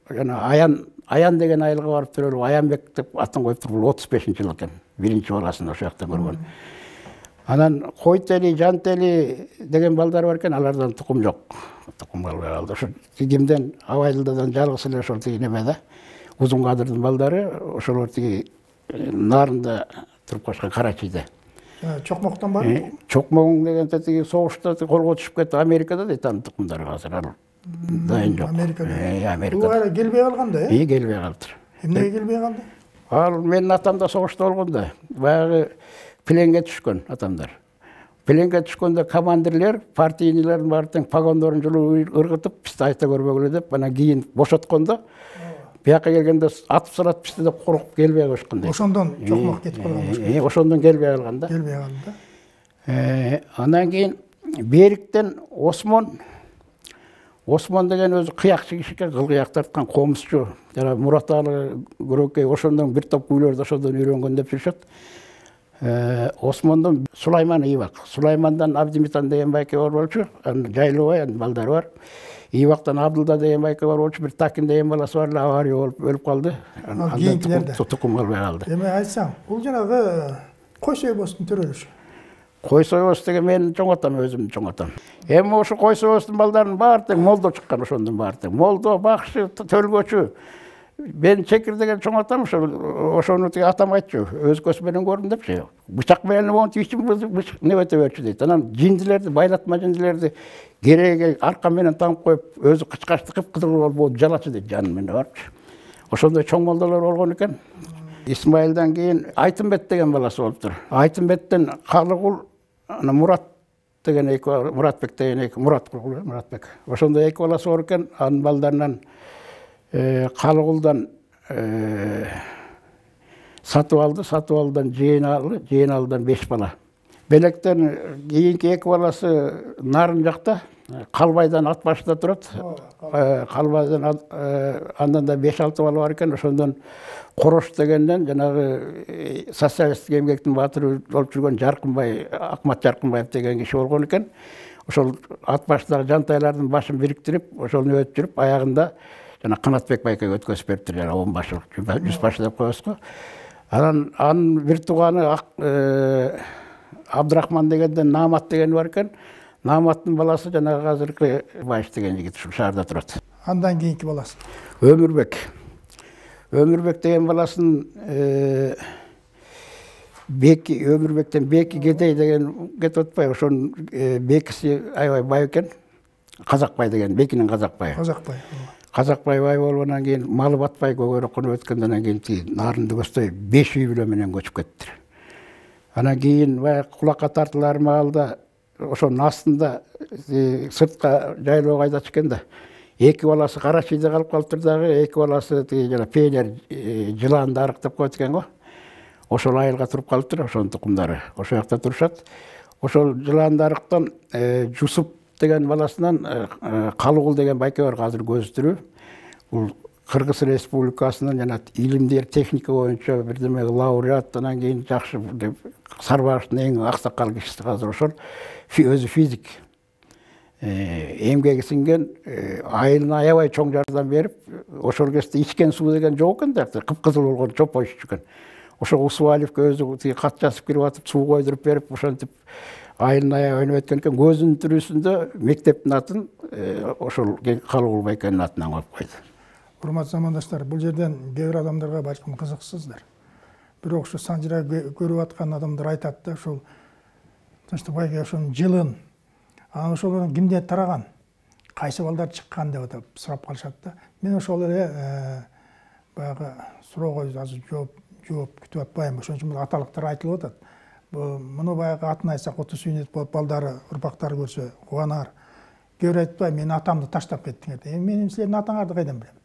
жана Аян деген айылга барып төрөлүп, Аянбек деп атын коюптур. Бул 35-жыл экен. Биринчи баласын ошо жакта көргөн. Анан Койтели, Жантели деген балдар бар экен, алардан тукум жок. Тукум калбай калды. Ошо тигимден Абайылдадан жалгыз эле ошол тиги немеде. Узун Кадырдын балдары ошолор тиги нарында туруп калышкан Карачиде. Чокмоктон барбы? Чокмоң деген тиги согушта колго түшүп кетти Америкада дейт анын тукумдары азыр ал. Дайын жок. Америкада. Бул ара келбей калган да, келбей калыптыр. Эмнеге келбей калды? Ал менин атам да согушта болгон да. Баягы пленге түшкөн атамдар. Пленге түшкөндө командирлер, партийлердин баары тең погондорун жылуу ыргытып, бизди айта көрбөгүлө деп, анан кийин бошоткондо, бияка келгенде атып салат бизди деп коркуп келбей коюшкан. Ошондон чокмок кетип калган. Ошондон келбей калган да. Келбей калды да. Анан кийин Бериктен Осмон деген өзү кыякчы киши экен, кыл-кыяк тарткан комузчу. Жана Мураталы Көрөкөй ошондон бир топ күйлөрдү ошондон үйрөнгөн деп жүрүшөт. Осмондон Сулайман Ибак. Сулаймандан Абдимитан деген байке бар болчу. Жайлыбай балдары бар. Ибактан Абдылда деген байке бар болчу. Бир Такин деген баласы бар, авария болуп өлүп калды. Андан тукум калбай калды. Эми айтсаң, бул жанагы Кой Сойбостун төрөлүшү. Кой Сойбос деген менин чоң атам, өзүмдүн чоң атам. Эми ошо Кой Сойбостун балдарынын баары тең молдо чыккан, ошондун баары тең. Молдо, бакшы, төлгөчү. мен чекирдеген чоң атам ошону тиги атам айтчу, өз көзү менен көрдүм депчи. Бычак менен монтип ичим небете берчү дейт. Анан жиндилерди, байлатма жиндилерди кереге арка менен таңып коюп, өзү кычкачты кыпкызыл болуп жалачу дейт жаным менен барчу. Ошондой чоң молдолор болгон экен. Исмайылдан кийин Айтымбет деген баласы болуптур. Айтымбеттен Калыгул, ана Мурат деген Муратбек деген Муратбек. Ошондой эки баласы бар экен. Анын балдарынан Калыгулдан Сатыбалдан Жыйыналыдан 5 бала. Белектен кийинки эки баласы Нарын жакта, Калбайдан ат башында турат. Калбайдан андан да 5-6 бала бар экен. Ошондон Корош дегенден жанагы социалисттик эмгектин баатыры болуп жүргөн Жаркынбай, Акмат Жаркынбаев деген киши болгон экен. Ошол ат башындагы жантайлардын башын бириктирип, ошону өтүрүп, аягында жана Канатбек байкага өткөзүп бериптир, жана 10 башлык, 100 башы деп коебуз го. Анын бир тууганы Абдрахман дегенден Наамат деген бар экен. Нааматтын баласы жанагы азыркы Байш деген жигит ушул шаарда турат. Андан кийинки баласы Өмүрбек деген баласын Өмүрбектен Беки Кедей деген кетип атпайбы, ошонун Бекиси аябай бай экен. Казакбай деген, Бекинин Казакбайы. Казакбай бай болгондон кийин малы батпай көгөрөк конуп өткөндөн кийин Нарынды көздөй 5 үй бүлө менен көчүп кеттир. Анан кийин баягы кулакка тартылар маалда ошонун астында сыртка жайлоого айдачу экен да. Эки баласы Карачийде калып калыптыр дагы, эки баласы жана пейлер жыланды арыктап коет экен го. Ошол айылга туруп калыптыр, ошонун тукумдары. Ошол жакта турушат. Ошол жыланды арыктан Жусуп деген баласынан Калыгул деген байке бар, азыр көзү тирүү. Бул Кыргыз Республикасынын жана илимдер техника боюнча бирдеме лауреат, анан кийин жакшы деп Сарбагыштын эң аксакал кишиси азыр ошол өзү физик. Эмгеги сиңген, айылына аябай чоң жардам берип, ошол кезде ичкен суу деген жок экен да, кыпкызыл болгон чопой иччү экен. Ошол Усуалевке өзү кат жазып кирип атып, суу койдуруп берип, ошентип айылына аябай өнүп өткөн экен. Көзүнүн тирүүсүндө мектептин атын ошол Калыгул байкенин атынан коюп койду. Урматтуу замандаштар, бул жерден кээ бир адамдарга балким кызыксыздар. Бирок ушу санжыра көрүп аткан адамдар айтат да, ушул Тынчтык байке ошонун жылын, анан ошолордон кимден тараган, кайсы балдар чыккан деп атып сурап калышат да. Мен ошол эле баягы суроого азыр жооп күтүп атпайм. Ошон үчүн аталыктар айтылып атат. Муну баягы атын айтсак оту сүйнөт болуп балдары, урпактары көрсө кубанар. Кээ бир айтпай, мен атамды таштап кеттиң деп. Мен силердин атаңарды кайдан билем?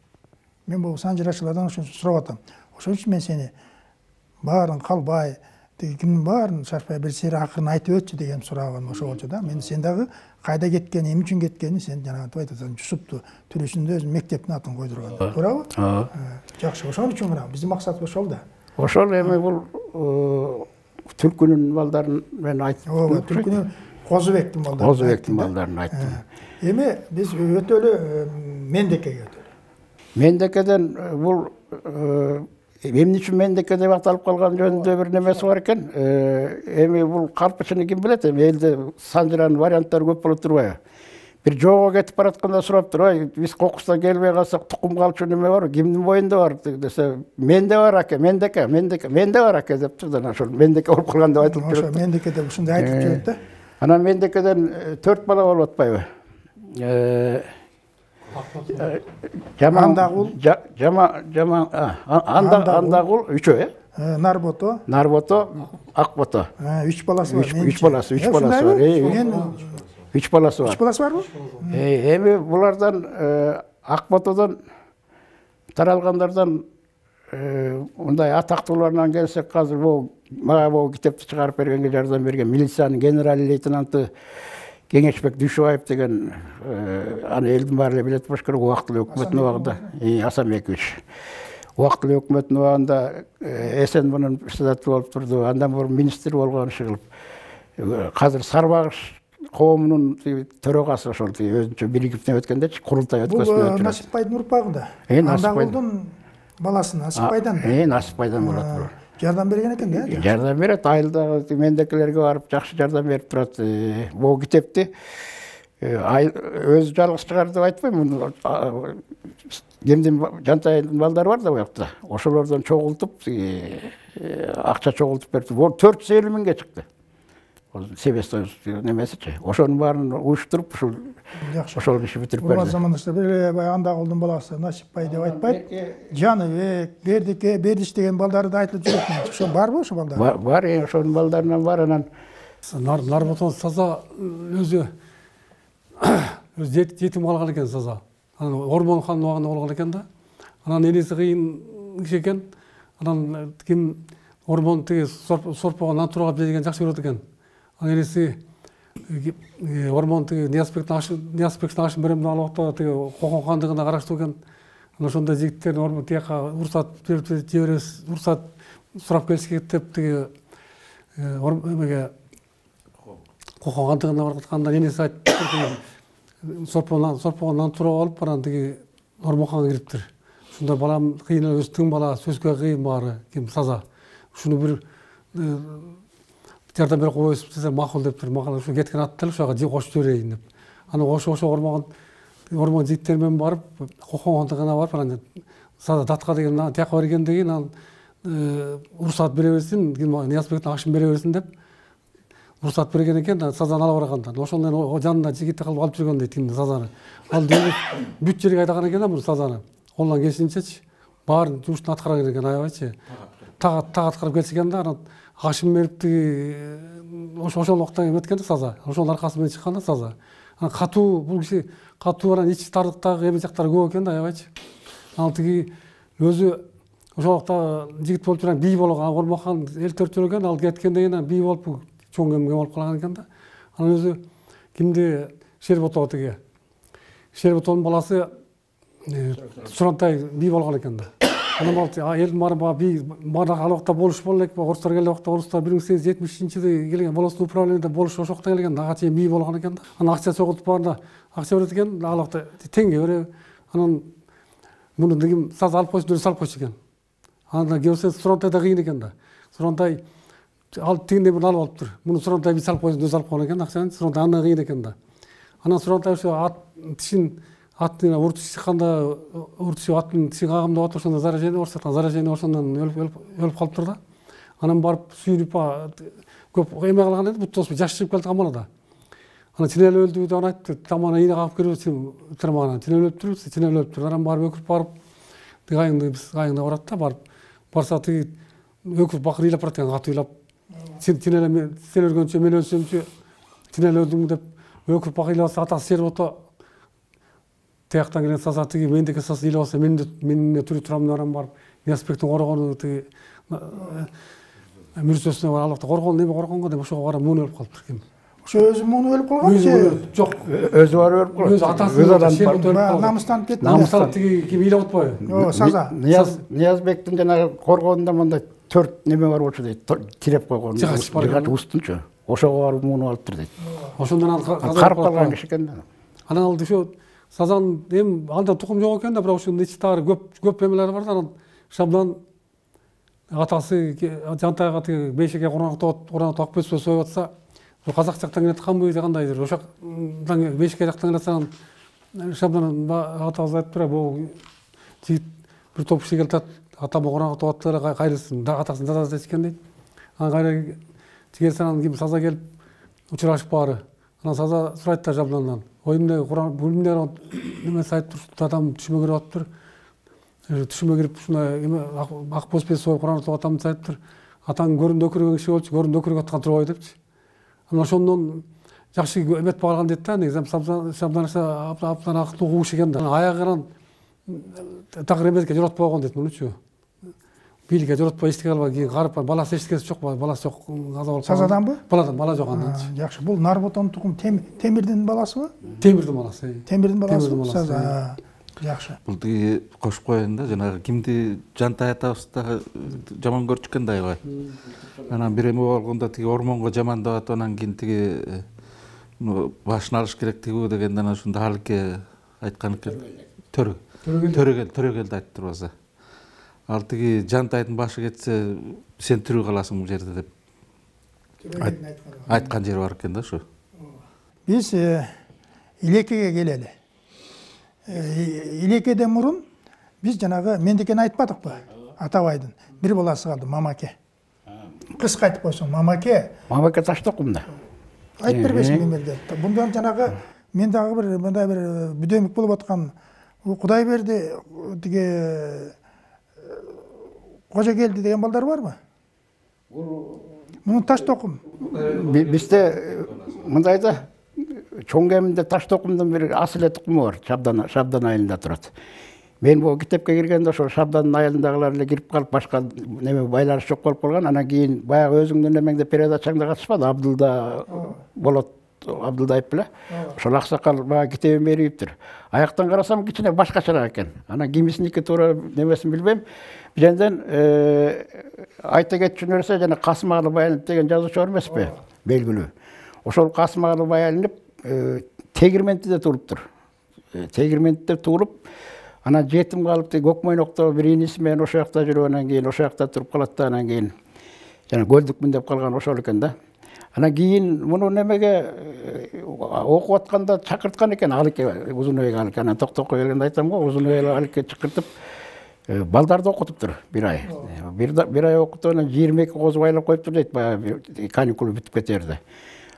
Мен бул санжырачылардан ошон сурап атам. Ошон үчүн мен сени баарын Калбай, кимдин баарын шашпай бир сери акырын айтып өтчү деген сурагым ошо болчу да. Мен сен дагы кайда кеткен, эмне үчүн кеткени сен жанагы айтасың, Жусупту түрүшүндө өзү мектептин атын койдурган. Туурабы? Жакшы, ошон үчүн гана биздин максат ошол да. Ошол эми бул Түлкүнүн балдарын мен айттым. Ооба, Түлкүнүн Козубектин балдарын. Козубектин балдарын айттым. Эми биз өтө эле Мендекеге өтөлү. Мендекеден бул эмне үчүн Мендеке деп аталып калган жөнүндө бир немеси бар экен. Эми бул Карпычыны ким билет? Эми элде санжыранын варианттары көп болуп турбайбы? Бир жоого кетип баратканда сураптыр, ой, биз кокустан келбей калсак тукум калчу неме бар, кимдин боюнда бар десе, менде бар аке, менде бар аке деп турду. Ошол Мендеке болуп калган деп айтылып жүрөт. Ошо Мендеке деп ушундай айтылып жүрөт да. Анан Мендекеден 4 бала болуп атпайбы? Андагул, Андагул 3, Нарбото, Акбото. 3 баласы бар. 3 баласы бар. 3 баласы бар. 3 баласы барбы? Эми булардан Акботодон таралгандардан мындай атактууларынан келсек, азыр мага бул китепти чыгарып бергенге жардам берген милициянын генерал лейтенанты Кеңешбек Дүйшөбаев деген, аны элдин баары эле билет болуш керек, убактылуу өкмөттүн убагында, Асанбекович. Убактылуу өкмөттүн убагында Эсен мунун председатель болуп турду, андан мурун министр болгон иши кылып. Азыр Сарбагыш коомунун төрөгасы ошол өзүнчө биригип өткөндө курултай өткөзүп өтүрөт. Бул Насипбайдын урпагында. Насипбайдын баласы Насипбайдан. Насипбайдан болот бул. Жардам берген экен да? Жардам берет, айылдагы Мендекелерге барып жакшы жардам берип турат. Бул китепти өзү жалгыз чыгарды деп айтпайм. Кемдин Жантайдын балдары бар да буякта. Ошолордон чогултуп, акча чогултуп берди. 450 миңге чыкты. Себестон немесичи. Ошонун баарын уюштуруп, ошол киши бүтүрүп берди. Урман замандаштар бир андагылдын баласы Насипбай деп айтпайт. Жаныбек, Бердике, Бердиш деген балдары да айтылып жүрөт. Ошо барбы ошо балдар? Бар, ошонун балдарынан бар анан Нарботон Саза өзү жетим калган экен Саза. Анан Ормон хандын убагында болгон экен да. Анан энеси кыйын киши экен. Анан ким Ормон тиги сорпого нан турган деген жакшы көрөт экен. Анан энеси Ормон тиги Ниязбектин ашын берем деп алып атты тиги Кокон хандыгына караштуу экен. Анан ошондой жигиттердин Ормон тияка уруксат берип жиберебиз, уруксат сурап келишке деп тиги эмеге Кокон хандыгына барып атканда энеси айтты. Сорпого нан турап алып анан тиги Ормон ханга кириптир. Ушундай балам кыйын өзү тың бала, сөзгө кыйын баары ким Саза. Ушуну бир жардам берип коебуз десе макул дептир. Макул ушу кеткен атты эле ошого кошуп жиберейин деп. Анан ошо Ормон жигиттер менен барып Кокон хандыгына барып анан Саза датка деген тияка бергенден кийин анан уруксат бере берсин, Ниязбектин ашын бере берсин деп уруксат берген экен. Сазаны ала барганда ошондон жанына жигитти кылып алып жүргөн дейт Сазаны. Ал бүт жерге айдаган экен да бул Сазаны. Колунан келишинчечи баарын жумуштун аткара берген аябайчы. Таг аткарып келсе экен да анан ашын берип тиги ошол убакта эметкен да Саза. Ошонун аркасы менен чыккан да Саза. Анан катуу бул киши катуу анан ич тардыктагы эме жактары көп экен да аябайчы. Анан тиги өзү ошол убакта жигит болуп жүргөн бий болгон Ормон хан эл төртчөлөгөн ал кеткенден кийин бий болуп чоң эмге болуп калган экен да. Анан өзү кимди Шербото тиги Шерботонун баласы Сурантай бий болгон экен да. Анан элдин баары бий ал убакта болуш боло элек, орустар келген убакта орустар 1870-жылы келген болостуу управлениеде болуш ошол убакта келген, ага чейин бий болгон экен да. Анан акча согултуп барганда акча берет экен, ал убакта теңге берет. Анан муну дегим Саз алып койсун деп салып койчу экен. Анан келсе Сурантай да кыйын экен да. Сурантай ал тигиндей бир алып алыптыр. Муну Сурантай бий салып койсун деп салып койгон экен акчаны. Сурантай андан кыйын экен да. Анан Сурантай ошо тишин аттын уртуш чыкканда уртушу аттын тишин кагымдап атып ошондо заражение ошондон өлүп калыптыр да. Анан барып сүйүнүп көп эме кылган эди, бут жашырып келди камалада. Анан Чинел өлдү деп айтты. Тамана ийне кагып кирбесин тырмаган. Чинел өлүптүр. Анан барып өкүрүп барып кайыңда барат да, барса тиги өкүрүп бакыр ыйлап барат экен, катуу ыйлап. Чинел сен өлгөнчө мен өлсөмчү Чинел өлдүң деп өкүрүп бакыр ыйласа атасы Шербото тияктан келген Саза тиги мендеки Саза ыйлабаса мен түрү турам барам барып Ниязбектин коргону тиги мүрсөсүнө барып алып коргон неме коргонго деп ошого карап муну өлүп калыптыр ким. Ошо өзү муну өлүп калган же? Жок. Өзү барып өлүп калган. Өзү атасы намыстанып кетти. Намыстанып тиги ким ыйлап атпайбы? Саза. Ниязбектин жанагы коргонунда мындай 4 неме бар болчу дейт. Тиреп койгон. Жыгач устунчу. Ошого барып муну алыптыр дейт. Ошондон карып калган киши экен да. Анан ал ошо Сазанын анда тукум жок экен да, бирок ушунун ичтагы көп эмелери бар да. Анан Шабдан атасы Жантайга тиги бейшеке куран Акбеспе союп атса, казак жактан келет канбы дегендайдыр. Ошо бейшеке жактан келет Шабдан атабыз айтыптыр, бул жигит бир топ киши келатат, атама куран атып кайрысын, атасын дадасы эчкен дейт. Анан кайра тигерсе анан ким Саза келип учурашып баары. Анан Саза сурайт да Шабдандан. Ойымда куран бүлүмдөр немеси айтып туруп атам түшүмө кирип атыптыр. Түшүмө кирип ушундай Акбеспе союп куран атып атам деп айтыптыр. Атаң көрүндө өкүргөн киши болчу, көрүндө өкүргө аткан турбай депчи. Анан ошондон жакшы эметип калган дейт да, негизи Шабдан абдан актылуу куш экен да. Аягынан такыр эмеске жолотпой койгон дейт мунучу. Бийликке жолотпой эчтеке кылбай кийин карып баласы эчтекеси жок, баласы жок, каза болуп. Сазаданбы? Бала жок анданчы. Жакшы. Бул Нарботон тукум Темирдин баласыбы? Темирдин баласы. Темирдин баласы. Саза. Жакшы. Бул тиги кошуп коеюн да, жанагы кимди Жантай атабыз да жаман көрчү экен да аябай. Анан бир эме болгондо тиги Ормонго жамандап атып анан кийин тиги башын алыш керек тигүү дегенде анан ушунда алке айткан экен. Төрөгелди айтып турбаса. Ал тиги Жантайдын башы кетсе сен тирүү каласың бул жерде деп айткан жери бар экен да ушу. Биз Илекеге келели. Илекеден мурун Биз жанагы мендекени айтпадыкпы? Атабайдын бир баласы калды, Мамаке. Кыз кайтып койсоң, Мамаке. Мамаке Таштокумда. Айтып бербесин мемелде. Bundan жанагы мен дагы бир мындай бир бүдөмүк болуп аткан Кудай берди тиге Кожа келди деген балдар барбы? Муну Таштокум. Бизде мындайда чоң кеминде Таштокумдун бир асыл тукуму бар, Шабдан айылында турат. Мен бул китепке киргенде ошо Шабдан айылындагылар эле кирип калып, башка неме байланыш жок болуп калган. Анан кийин баягы өзүңдүн немеңде передачаңда катышпады, Абдылда болот, Абдылдаев беле. Ошол аксакал баягы китебин бериптир. Аяктан карасам кичине башкачараак экен. Анан кимисиники туура немесин билбейм. Бизенден айта кетчү нерсе жана Касымалы Баялинов деген жазуучу бар эмеспи? Белгилүү. Ошол Касымалы Баялинов Тегирментиде туруптур. Тегирментиде туруп, анан жетим калып, Көкмойнокто бир иниси менен ошол жакта жүрүп, анан кийин ошол жакта туруп калат да, анан кийин жана көлдүкмүн деп калган ошол экен да. Анан кийин муну немеге окуп атканда чакырткан экен Алике, Узунбек Алике. Анан токтокко келгенде айтам го, Узунбек Алике чакыртып балдарды окутуптур бир ай. Бир ай окутуп, анан 22 козу байлап коюптур дейт, баягы каникул бүтүп кетерде.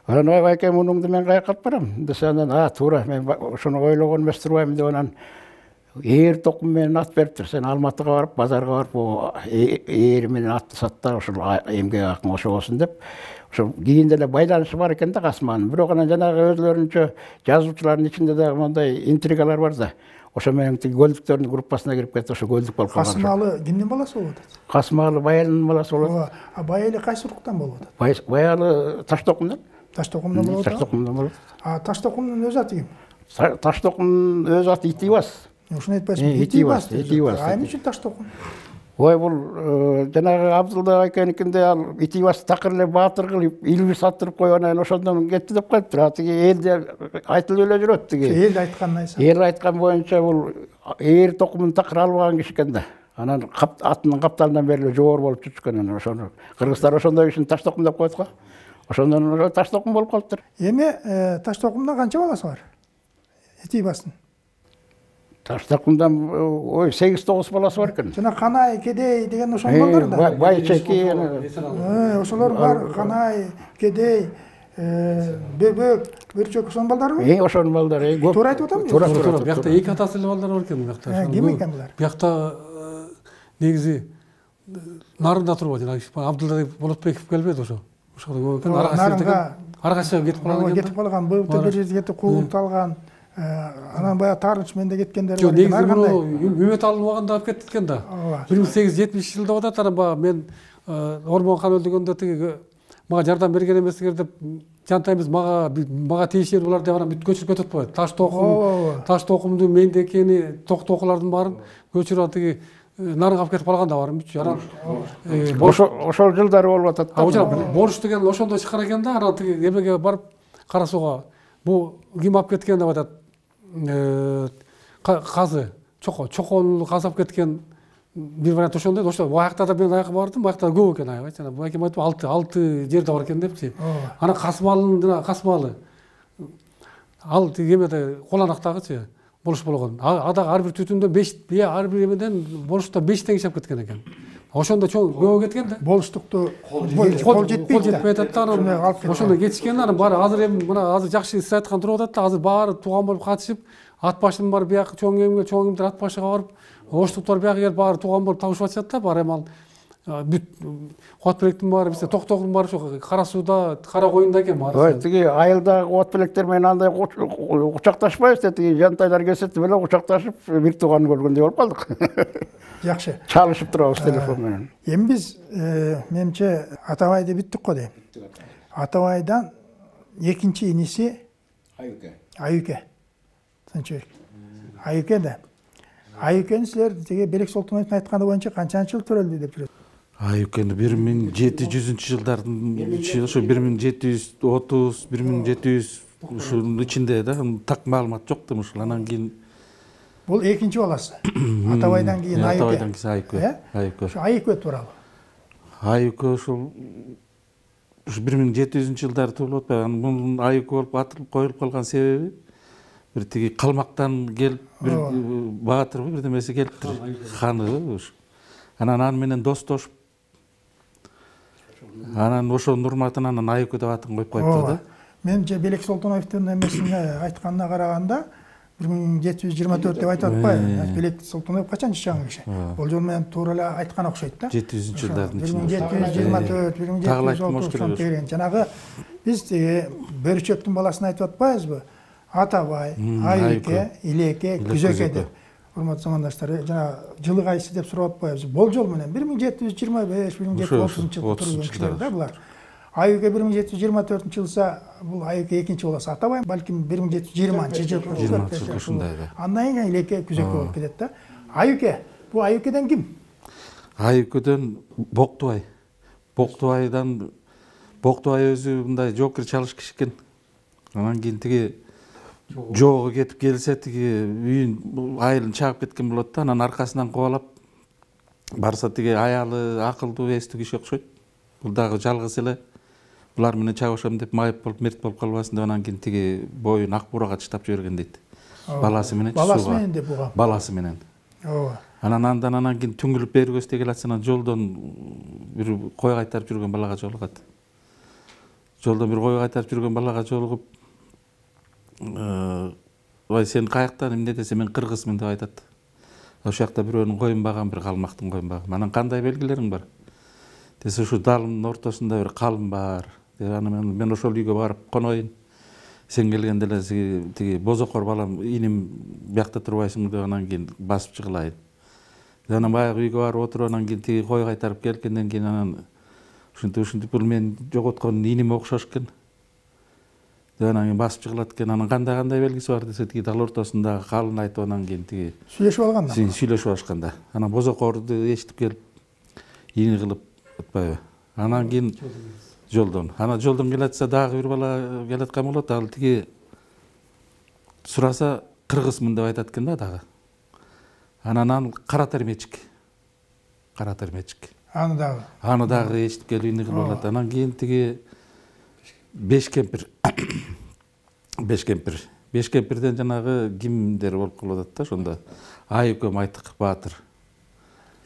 Анан байке мунуңду мен каяка алып барам десе, анан туура мен ошону ойлогон эмес турбайм деп, анан ээр токум менен ат бериптир. Сен Алматыга барып, базарга барып, ээр менен атты сатта, ошол эмгек акың ошогосун деп. Ошо кийин деле байланышы бар экен да Касыманын. Бирок анан жанагы өзлөрүнчө жазуучулардын ичинде да мондай интригалар бар да. Ошо менен тиги көлдүктөрдүн группасына кирип кетти, ошо көлдүк болуп калган. Касымалы кимдин баласы болуп атат? Касымалы Баялинин баласы болот. Ооба, Баяли кайсы уруктан болуп атат? Баялы Таштокумдан. Таштокумдан болуп атат. Таштокумдан болот. Таштокумдун өз аты ким? Таштокумдун өз аты Итибас. Ушуну айтпайсыңбы? Итибас. Эмне үчүн Таштокум? Ой, бул жанагы Абдылда экеникинде ал Итибас такыр эле баатыр кылып, илбир саттырып койгон, анан ошондон кетти деп коюптур. Тиги элде айтылып эле жүрөт тиги. Эл айтканын айса. Эл айткан боюнча бул ээр токумун такыр албаган киши экен да. Анан атынын капталынан бери эле жогор болуп жүрчүкөн. Анан ошону кыргыздар ошондой кишини Таштокум деп коет го. Ошондон Таштокум болуп калыптыр. Эми Таштокумда канча баласы бар? Итибастын. Таштокумдан 8-9 баласы бар экен. Жана Канай, Кедей деген ошол балдар да. Байчеки. Ошолор бар, Канай, Кедей, Бөбөк, Бүрчөк ошол балдарбы? Ошонун балдары. Туура айтып атамбы? Туура. Биякта эки атасы эле балдар бар экен биякта. Ким экен булар? Биякта негизи нарында турбайт, жана Абдылда Болотбеков келбеди ошо. Ошол экен аргача кетип калган. Кетип калган, БТ бир жерге кетип куугунталган. Анан баягы Тарынч менде кеткендер бар. Жок, негизи муну үмөт алынып алганда алып кетти экен да. Ооба. 1870 жылда атат, анан баягы мен Ормон хан өлдүгөндө тиги мага жардам берген эмессиңер деп жантайбыз, мага тийишер булар деп анан бүт көчүрүп кетип койду. Таштокумду мендекени, токтокулардын баарын көчүрүп тиги нарынга алып кетип калган да бар бүт. Анан ошол жылдары болуп атат да. Ошол борыш деген ошондо чыккан экен да, анан тиги эмеге барып карасууга бул ким алып кеткен деп атат. Казы, чоконду казы алып кеткен бир вариант ошондой. Ошо баягыда да мен аяка бардым, баягыда көп экен аябай. Жана байкем айтып 6 жерде бар экен депчи. Анан Касымалы ал тиги эмеде Коланактагычы болуш болгон. Ада ар бир түтүндө 5, ар бир эмеден болушта 5 теңге чап кеткен экен. Ошондо чоң көп кеткен да. Болуштукту кол жетпей атат да. Ошондо кетишкен, анан баары азыр эми мына азыр жакшы из айткан туруп атат да. Азыр баары тууган болуп катышып, ат башын бар бияк чоң эмдер ат башыга барып, оштуктар бияка келип баары тууган болуп табышып атышат да. Баары эми ал бүт Кубатбелектин баары, бизде Токтогулдун баары ошо Кара сууда, Кара коюнда экен баары. Ой, тиги айылдагы Кубатбелектер менен андай кучакташпайбыз да, тиги жантайлар келсе эле кучакташып бир тууганын көргөндөй болуп калдык. Жакшы. Чалышып турабыз телефон менен. Эми биз менимче Атабайды бүттүк го дейм. Атабайдан экинчи иниси Аюке. Тынчыбек. Аюке да. Аюкени силер тиги Белек Солтоновдун айтканы боюнча канчанчы жыл төрөлдү деп жүрөт? Аюкени 1700-жылдардын ошо 1730, 1700 ушунун ичинде да, так маалымат жок да ушул. Анан кийин бул экинчи баласы. Атабайдан кийин Аюке. Атабайдан кийин Аюке. Ошо Аюке тууралуу. Аюке ушул 1700-жылдары туулуп атпайбы? Анан бунун Аюке болуп атылып коюлуп калган себеби бир тиги калмактан келип бир баатырбы бирдемеси келиптир, ханыбы ушу. Анан аны менен достошуп, анан ошонун урматына анан Айыкө деп атын коюп коюптур да. Мен Белек Солтоновдун эмесине айтканына караганда 1724 деп айтып атпайбы? Белек Солтонов качан жашаган киши? Болжол менен туура эле айткан окшойт да. 700-жылдардын 1724, 1730 жанагы биз Бөрүчөктүн баласын айтып атпайбызбы? Атабай, Айыке, Илеке, Күзөкө деп. Урматтуу замандаштар, жана жылы кайсы деп сурап атпайбыз. Болжол менен 1725, 1730 турган кишилер да булар. Айыке 1724-жылса, бул Айыке экинчи болосо, Атабай балким 1720-жыл ушундай да. Андан кийин Илеке, Күзөкө болуп кетет да. Айыке, бул Айыкеден ким? Айыкеден Боктубай. Боктубай өзү мындай жокер чалыш киши экен. Анан кийин тиги жогу кетип келсе, тиги үйүн айылын чагып кеткен болот да, анан аркасынан кубалап барса, тиги аялы акылдуу, эстүү киши окшойт. Бул дагы жалгыз эле булар менен чабышам деп майып болуп, мерт болуп калбасын деп, анан кийин тиги боюн ак бурага чыштап жиберген дейт. Баласы менен. Баласы менен деп буга. Баласы менен. Ооба. Анан кийин түңүлүп бери көздөй келатса, жолдон бир кой кайтарып жүргөн балага жолугат. Жолдон бир кой кайтарып жүргөн балага жолугуп, "Ой, сен каяктан?" эмне десе, "Мен кыргызмын" деп айтат. Ошол жакта бирөөнүн коюн багам, бир калмактын коюн багам. Анан кандай белгилериң бар? Десе, ушу далымдын ортосунда бир калым бар. Анан мен ошол үйгө барып коноюн. Сен келгенде эле тиги бозокор балам, иним биякта турбайсыңбы деп, анан кийин басып чыгылайын. Анан баягы үйгө барып отуруп, анан кийин тиги кой кайтарып келгенден кийин анан ушинтип бул мен жоготкон иниме окшош экен. Анан кийин басып чыгылат экен. Анан кандай белгиси бар десе, тиги дал ортосунда калын айтып, анан кийин тиги сүйлөшүп алганда. Сүйлөшүп алышканда. Анан бозокорду эчтип келип, ини кылып атпайбы. Анан кийин жолдон келатса, дагы бир бала келаткан болот. Ал тиги сураса, кыргызмын деп айтат экен да дагы. Анан кара термечик. Аны дагы эчтип келип ини кылып алат. Анан кийин тиги беш кемпирден жанагы кимдер болуп калып атат да, ошондо Айыкө Майтык баатыр.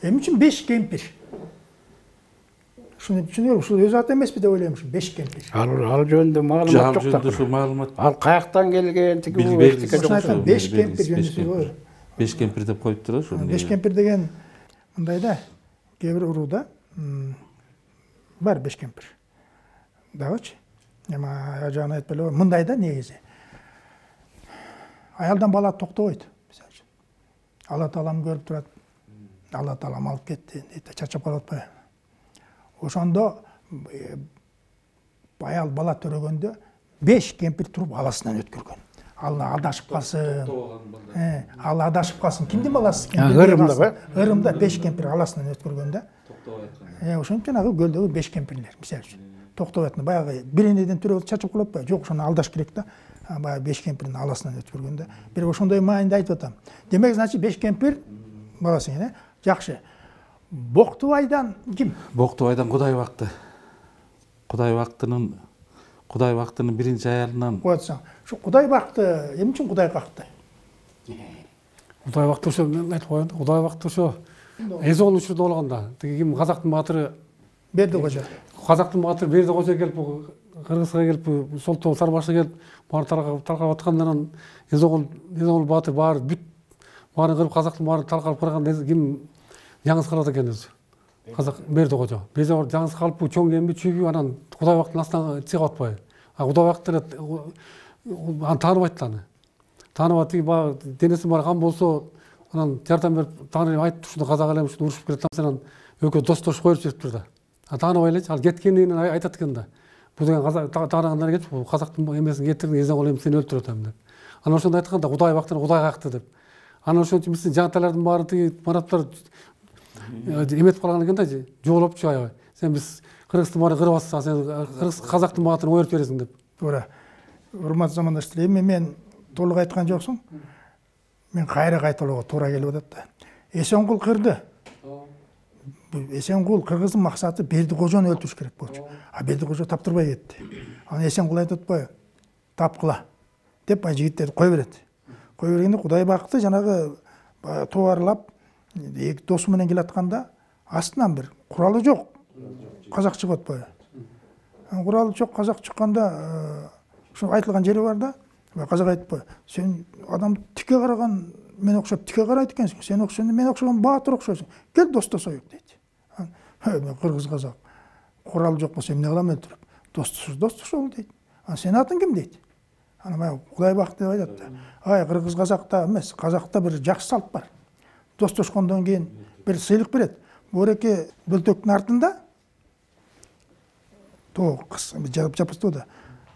Эмне үчүн беш кемпир? Ушуну түшүнөм, ушул өз аты эмеспи деп ойлойм, ушу беш кемпир. Ал жөнүндө маалымат жок да. Ушул маалымат. Ал каяктан келген, тиги беш кемпир жөнүндө. Беш кемпир деп коюптур ошо. Беш кемпир деген мындай да, кээ бир урууда бар беш кемпир. Дагычы. Эми жана айтып эле мындай да негизи. Аялдан бала токтобойт, мисалы үчүн. Алла таалам көрүп турат. Алла таалам алып кетти, дейт, чачап калып атпайбы? Ошондо аял бала төрөгөндө 5 кемпир туруп аласынан өткөргөн. Ал адашып калсын. Ал адашып калсын. Кимдин баласы? Ырымда 5 кемпир аласынан өткөргөндө. Ошентип жанагы көлдөгү 5 кемпирлер, мисалы үчүн. Токтобойтун баягы биринеден төрөп чачып калып атпайбы? Жок, ошону алдаш керек да. Баягы 5 кемпирдин аласынан өткөргөндө. Бирок ошондой маанайда айтып атам. Демек, значит, 5 кемпир баласы экен, жакшы. Боктубайдан ким? Боктубайдан Кудай бактынын биринчи аялынан. Коятсаң, ушу Кудай бакты, эмне үчүн Кудай бакты? Кудай бакты ошо мен айтып коеюн. Кудай бакты ошо Эзоолдун учурунда болгондо, тиги ким казактын баатыры Бердикожо. Казактын баатыры Бердикожо келип, Кыргызга келип, Солтоо Сарбашка келип, баары таркап аткандан Эзоол баатыр баары бүт баарын кырып, казактын баарын таркалып караганда ким жаңыз калат экен өзү. Казак Бердикожо. Безор жаңыз калып чоң кемби чүйгү, анан Кудай бактын астына чыгып атпайбы? Кудай бакты аны тааныбайт аны. Тааныбайт, тиги денеси бар кан болсо, анан жардам берип, таанып айтып ушунда казак элем ушунда урушуп келет, анан экөө достошуп коюп жүрүптүр да. Тааныбай элечи, ал кеткенден кийин айтат экен да. Бул деген тааныгандан кийин бул казактын эмесин кетирдиң, Эзоол эми сени өлтүрөтөм деп. Анан ошондо айтканда Кудай бактын Кудай какты деп. Анан ошончо биздин жаантайлардын баары тиги манаптар эметип калган экен да, жоолопчу аябай. Сен биз кыргыздын баарын кырып атсаң, сен казактын баатын оюп бересиң деп. Туура. Урматтуу замандаштар, эми мен толук айткан жоксуң. Мен кайра кайталоого туура келип атат да. Эсенгул кырды. Эсенгул кыргыздын максаты Бердикожону өлтүрүш керек болчу. Бердикожо таптырбай кетти. Анан Эсенгул айтып атпайбы? Тапкыла деп жигиттерди кое берет. кое бергенде Кудайбакты жанагы товарлап эки досу менен келатканда астынан бир куралы жок казак чыгып атпайбы. Куралы жок казак чыкканда ошо айтылган жери бар да. Казак айтпай, сен адам тике караган мен окшоп тике карайт экенсиң, сен окшогон мен окшогон баатыр окшойсуң. Кел достошоюк дейт. Мен кыргыз казак. Курал жок болсо эмне кылам өлтүрүп? Достошол дейт. Сен атың ким дейт. Ана Кудайбак деп айтат да. Ай, кыргыз казакта эмес, казакта бир жакшы салт бар. Достошкондон кийин бир сыйлык берет. Бореке бөлтөктүн артында жапыстууда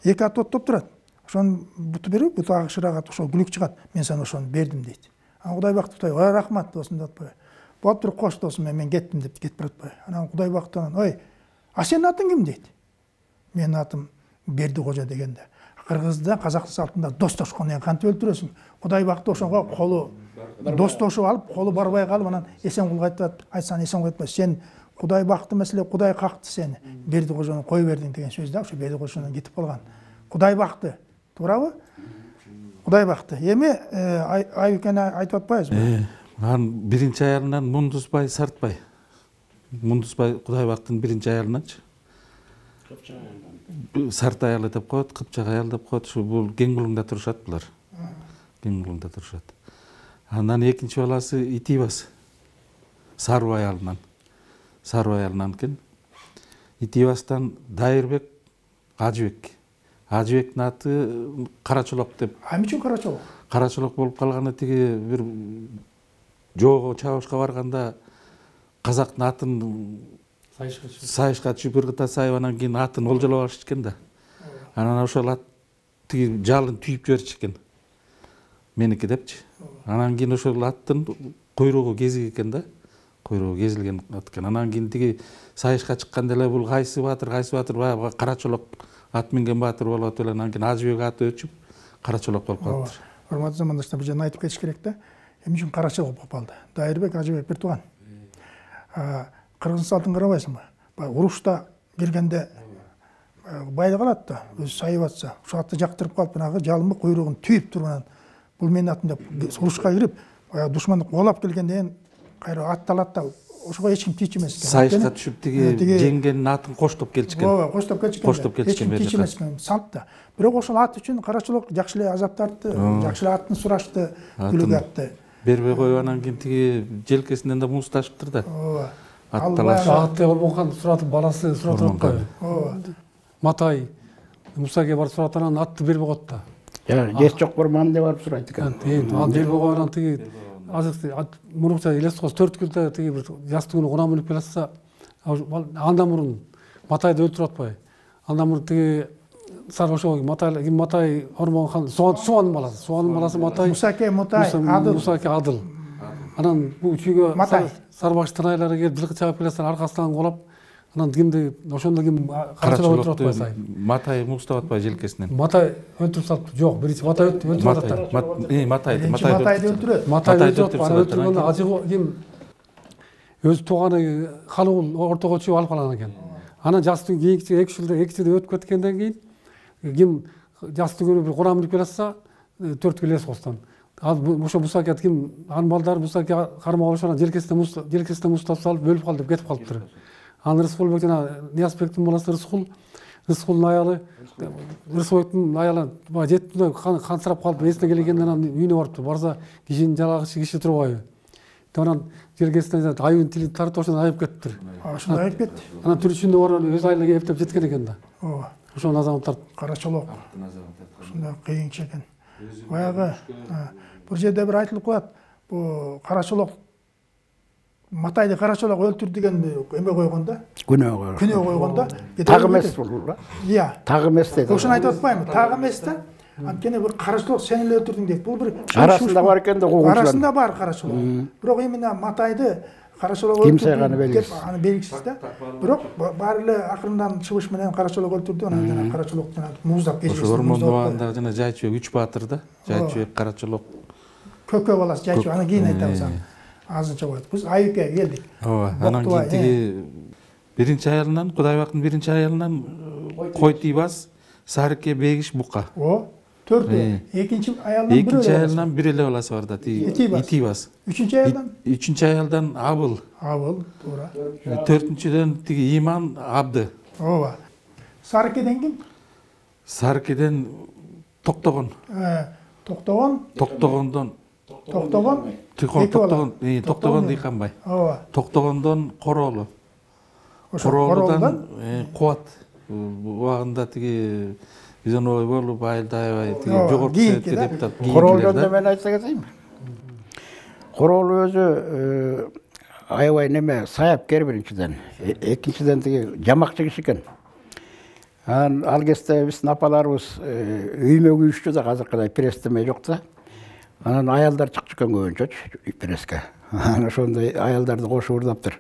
эки ат оттоп турат. Ошону буту берип, буту агышырак ошол күлүк чыгат. Мен сага ошону бердим дейт. Кудайбак тутай, ой рахмат досум деп атпайбы. Болуп туруп кош досум, мен кеттим деп кетип баратпайбы. Анан Кудайбактан, ой, а сенин атың ким дейт. Менин атым Берди кожо дегенде. Кыргызда, казак салтында достошкону кантип өлтүрөсүң? Кудайбакты ошого колу достошуп алып, колу барбай калып, анан Эсенкул айтат, айтсаң Эсенкул айтпайбы, сен Кудайбакты маселе Кудай какты сени. Берди кожону кой бердиң деген сөз да, ошо Берди кожонун кетип калган. Кудайбакты, туурабы? Кудайбакты. Эми Айбекени айтып атпайбызбы? Анын биринчи аялынан Мундузбай Сартбай. Мундузбай Кудайбактын биринчи аялынанчы. Сарт аялы деп коет, Кыпчак аял деп коет. Ушу бул Кеңбулуңда турушат булар. Кеңбулуңда турушат. Андан экинчи баласы Итибас. Сару аялынан. Сару аялынан экен. Итибастан Дайырбек Ажыбек. Ажыбектин аты Карачолок деп. Эмне үчүн Карачолок? Карачолок болуп калганы тиги бир жоого чабышка барганда казактын атын сайышка түшүп ыргыта сайып анан кийин атын олжолоп алышчу экен да. Анан ошол ат тиги жалын түйүп жиберчү экен. Меники депчи. Анан кийин ошол аттын куйругу кезик экен да. Куйругу кезилген ат экен. Анан кийин тиги сайышка чыкканда эле бул кайсы баатыр баягы Карачолок ат минген баатыр болот эле. Анан кийин Ажыбек аты өчүп Карачолок болуп калыптыр. Урматтуу замандаштар, бул жерде айтып кетиш керек да. Эмне үчүн Карачолок болуп калды? Дайырбек Ажыбек бир тууган. Кыргыз салтын карабайсыңбы? Урушта киргенде байлык алат да, өзү сайып атса, ошол атты жактырып калып, жанагы жалынбы куйругун түйүп туруп анан бул менин атым деп урушка кирип, душманды кубалап келгенден кайра атталат да, ошого эч ким тийчү эмес экен. Сайышка түшүп тиги жеңгенин атын коштоп келчү экен. Ооба, коштоп келчү экен. Коштоп келчү экен. Тийчү эмес экен, салт да. Бирок ошол ат үчүн Карачолок жакшы эле азап тартты, жакшы эле атын сурашты, күлүк атты. Бербей коюп анан кийин тиги желкесинен да муз ташыптыр да. Ооба. Атталаш. Атты Ормонхан суратып, баласы суратып атпайбы? Ооба. Матай Мусаге барып сурат, анан атты бербей коет да. Жеш жок барман деп барып сурайт экен. Ал бербей койгон тиги мурунча элестип калса 4 күндө тиги бир жастыгына куна мүнүп келатса, андан мурун Матайды өлтүрүп атпайбы? Андан мурун тиги Сарбашов Матай Ормонхан Суанын баласы Матай. Мусаке Матай Адыл. Мусаке Адыл. Анан бул чүйгө Сарбаш тырайлары келип жылкы чагып келатса аркасынан колоп, анан кимди ошондо ким Карачолок өлтүрүп атпайбы? Матай муздап атпайбы желкесинен? Матай өлтүрүп салып, жок, биринчи Матай өлтүрүп атат. Матайды өлтүрөт. Матай өлтүрүп өлтүргөндө Ажыгы ким өз тууганы Халыгул ортого чыгып алып калган экен. Анан жастыгы кийинки 2 жылда өтүп кеткенден кийин ким жастыгына бир куна мүнүп келатса 4 күн элес костон. Ошо Мусаке ким анын балдары Мусаке кармап алышып, желкесине муздап салып бөлүп калды деп кетип калыптыр. Анан Рыскулбек жана Ниязбектин баласы Рыскулдун аялы Рысбектин аялы жетип кансырап калып эсине келгенде анан үйүнө барыптыр. Барса кишинин жалагычы киши турбайбы. Анан желкесинен айыбын тилин тартып ошондон айып кетиптир. Ошондо айып кетти. Анан түрүшүндө барып өз айылына эптеп жеткен экен да. Ооба. Ошону азаматтар Карачолок. Ошондой кыйынчы экен. Баягы бул жерде бир айтылып калат. Бул Карачолок Матайды Карачолок өлтүр дегенди эме койгон да. Күнөө койгон да. Так эмес бул. Иә. Так эмес деди. Ошону айтып атпаймынбы? Так эмес да. Анткени бир Карачолок сен эле өлтүрдүң дейт. Бул бир арасында бар экен да куугунчулар. Арасында бар Карачолок. Бирок именно Матайды Карачолок өлтүрдү деп аны белгисиз да. Бирок баары эле акырындан чыгыш менен Карачолок өлтүрдү, анан жана Карачолок жана муздап Ошо Ормондо анда жана Жайчыбек 3 баатыр да. Жайчыбек, Карачолок. Көкө баласы Жайчыбек, аны кийин айтабыз. Азынча коет. Биз Айыкка келдик. Ооба, анан кийин тиги биринчи аялынан, Кудайбактын биринчи аялынан Койтибас, Сарыке Бегиш Бука. Төртөө. Экинчи аялдан бирөө. Экинчи аялдан бир эле баласы бар да, Итибас. Үчүнчү аялдан? Үчүнчү аялдан Абыл. Абыл, туура. Төртүнчүдөн тиги Иман Абды. Ооба. Сарыкеден ким? Сарыкеден Токтогон. Токтогон? Токтогондон Токтогон Дыйканбай. Ооба. Токтогондон Короолу. Короолудан Кубат. Убагында тиги Бизоновой болуп, Айылдаевай, тиги жогорку советке депутат. Короол жөнүндө мен айтса кетейинби? Короол өзү аябай неме саяпкер биринчиден. Экинчиден тиги жамакчы киши экен. Ал кезде биздин апаларыбыз үймө күйүштү да, азыркыдай пресстеме жок да. Анан аялдар чыгып жүргөн көбүнчөчү преске. Анан ошондой аялдарды кошуп урдаптыр.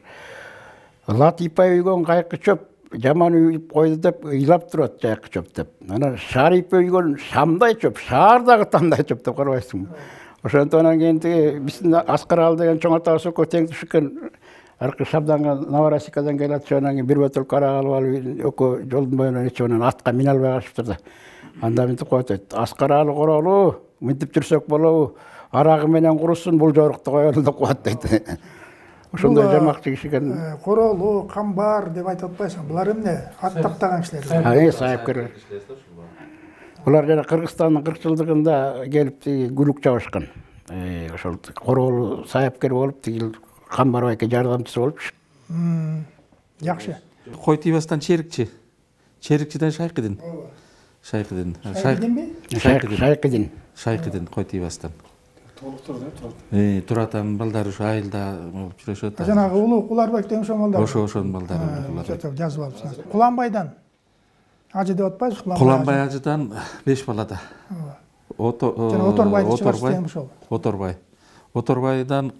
Латипа үйгөн кайкы чөп жаман үйүп койду деп ыйлап турат, жайкы чөп деп. Анан Шарипе үйгөн шамдай чөп, шаардагы тандай чөп деп карабайсыңбы? Ошондон кийин тиги биздин Аскаралы деген чоң ата Соко тең түшкөн аркы Шабданга Новороссийскадан келет, ошондон кийин бир бөтөл кара алып алып экөө жолдун боюна ичип анан атка мине албай калышыптыр да. Анда мынтип коет дейт. Аскаралы Короолу, мынтип жүрсөк болобу? Арагы менен курусун, бул жорукты коелу деп коет дейт. Ошондой жамакчы киши экен. Короолу, Камбар деп айтып атпайсың. Булар эмне? Ат тактаган кишилер. Саяпкерлер. Булар жана Кыргызстандын 40 жылдыгында келип гүлүк жабышкан. Ошол Короолу саяпкер болуп, тиги Камбарбайга жардамчысы болупчу. Жакшы. Койтибастан Черикчи. Черикчиден Шайкыдин. Шайкыдин. Шайкыдин Койтибастан. Туратан балдары ушу айылда болуп жүрөшөт. Жанагы улуу Куларбек деген ошол балдар. Ошонун балдары. Жазып алыпсың. Куланбайдан ажы деп атпайсыз? Куланбай ажыдан 5 балада. Оторбайдан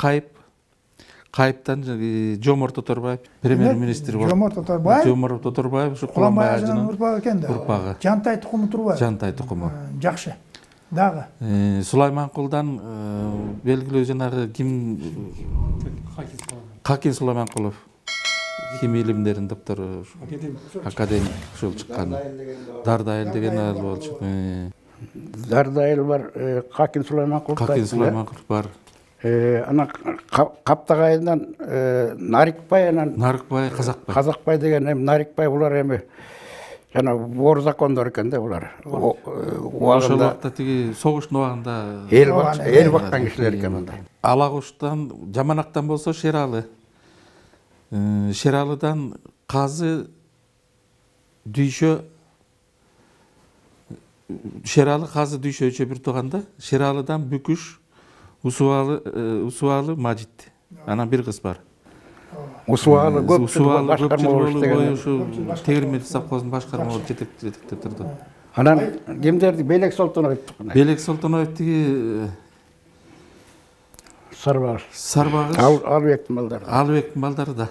Кайыптан Жоморт Оторбаев, премьер-министр болуп. Жоморт Оторбаев ушу Куланбай ажынын урпагы экен да. Урпагы. Жантай тукуму турбайбы? Жантай тукуму. Жакшы. Дагы. Сулайманкулдан белгилүү жанагы ким? Хакин Сулайманкулов. Химия илимдеринин доктору, академик ушул чыккан. Дардайыл деген айыл болчу. Дардайыл бар, Хакин Сулайманкулов бар. Ана Каптагайдан Нарикбай, анан Казакбай деген Нарикбай, булар эми жана бор закондор экен да булар. Ошол убакта тиги согуштун убагында эл баккан кишилер экен анда. Алагуштан, Жаманактан болсо Шералы. Шералыдан Казы Дүйшө. Шералы Казы Дүйшө үчөө бир тууганда, Шералыдан Бүкүш Усуалы Мажит. Анан бир кыз бар. Усуалы башкарма болуш деген. Ушу Тегирмел совхозунун башкарма болуп жетектеп турду. Анан кимдерди? Белек Солтоноев. Белек Солтоноев тиги Сарбагыш. Албектин балдары. Албектин балдары да.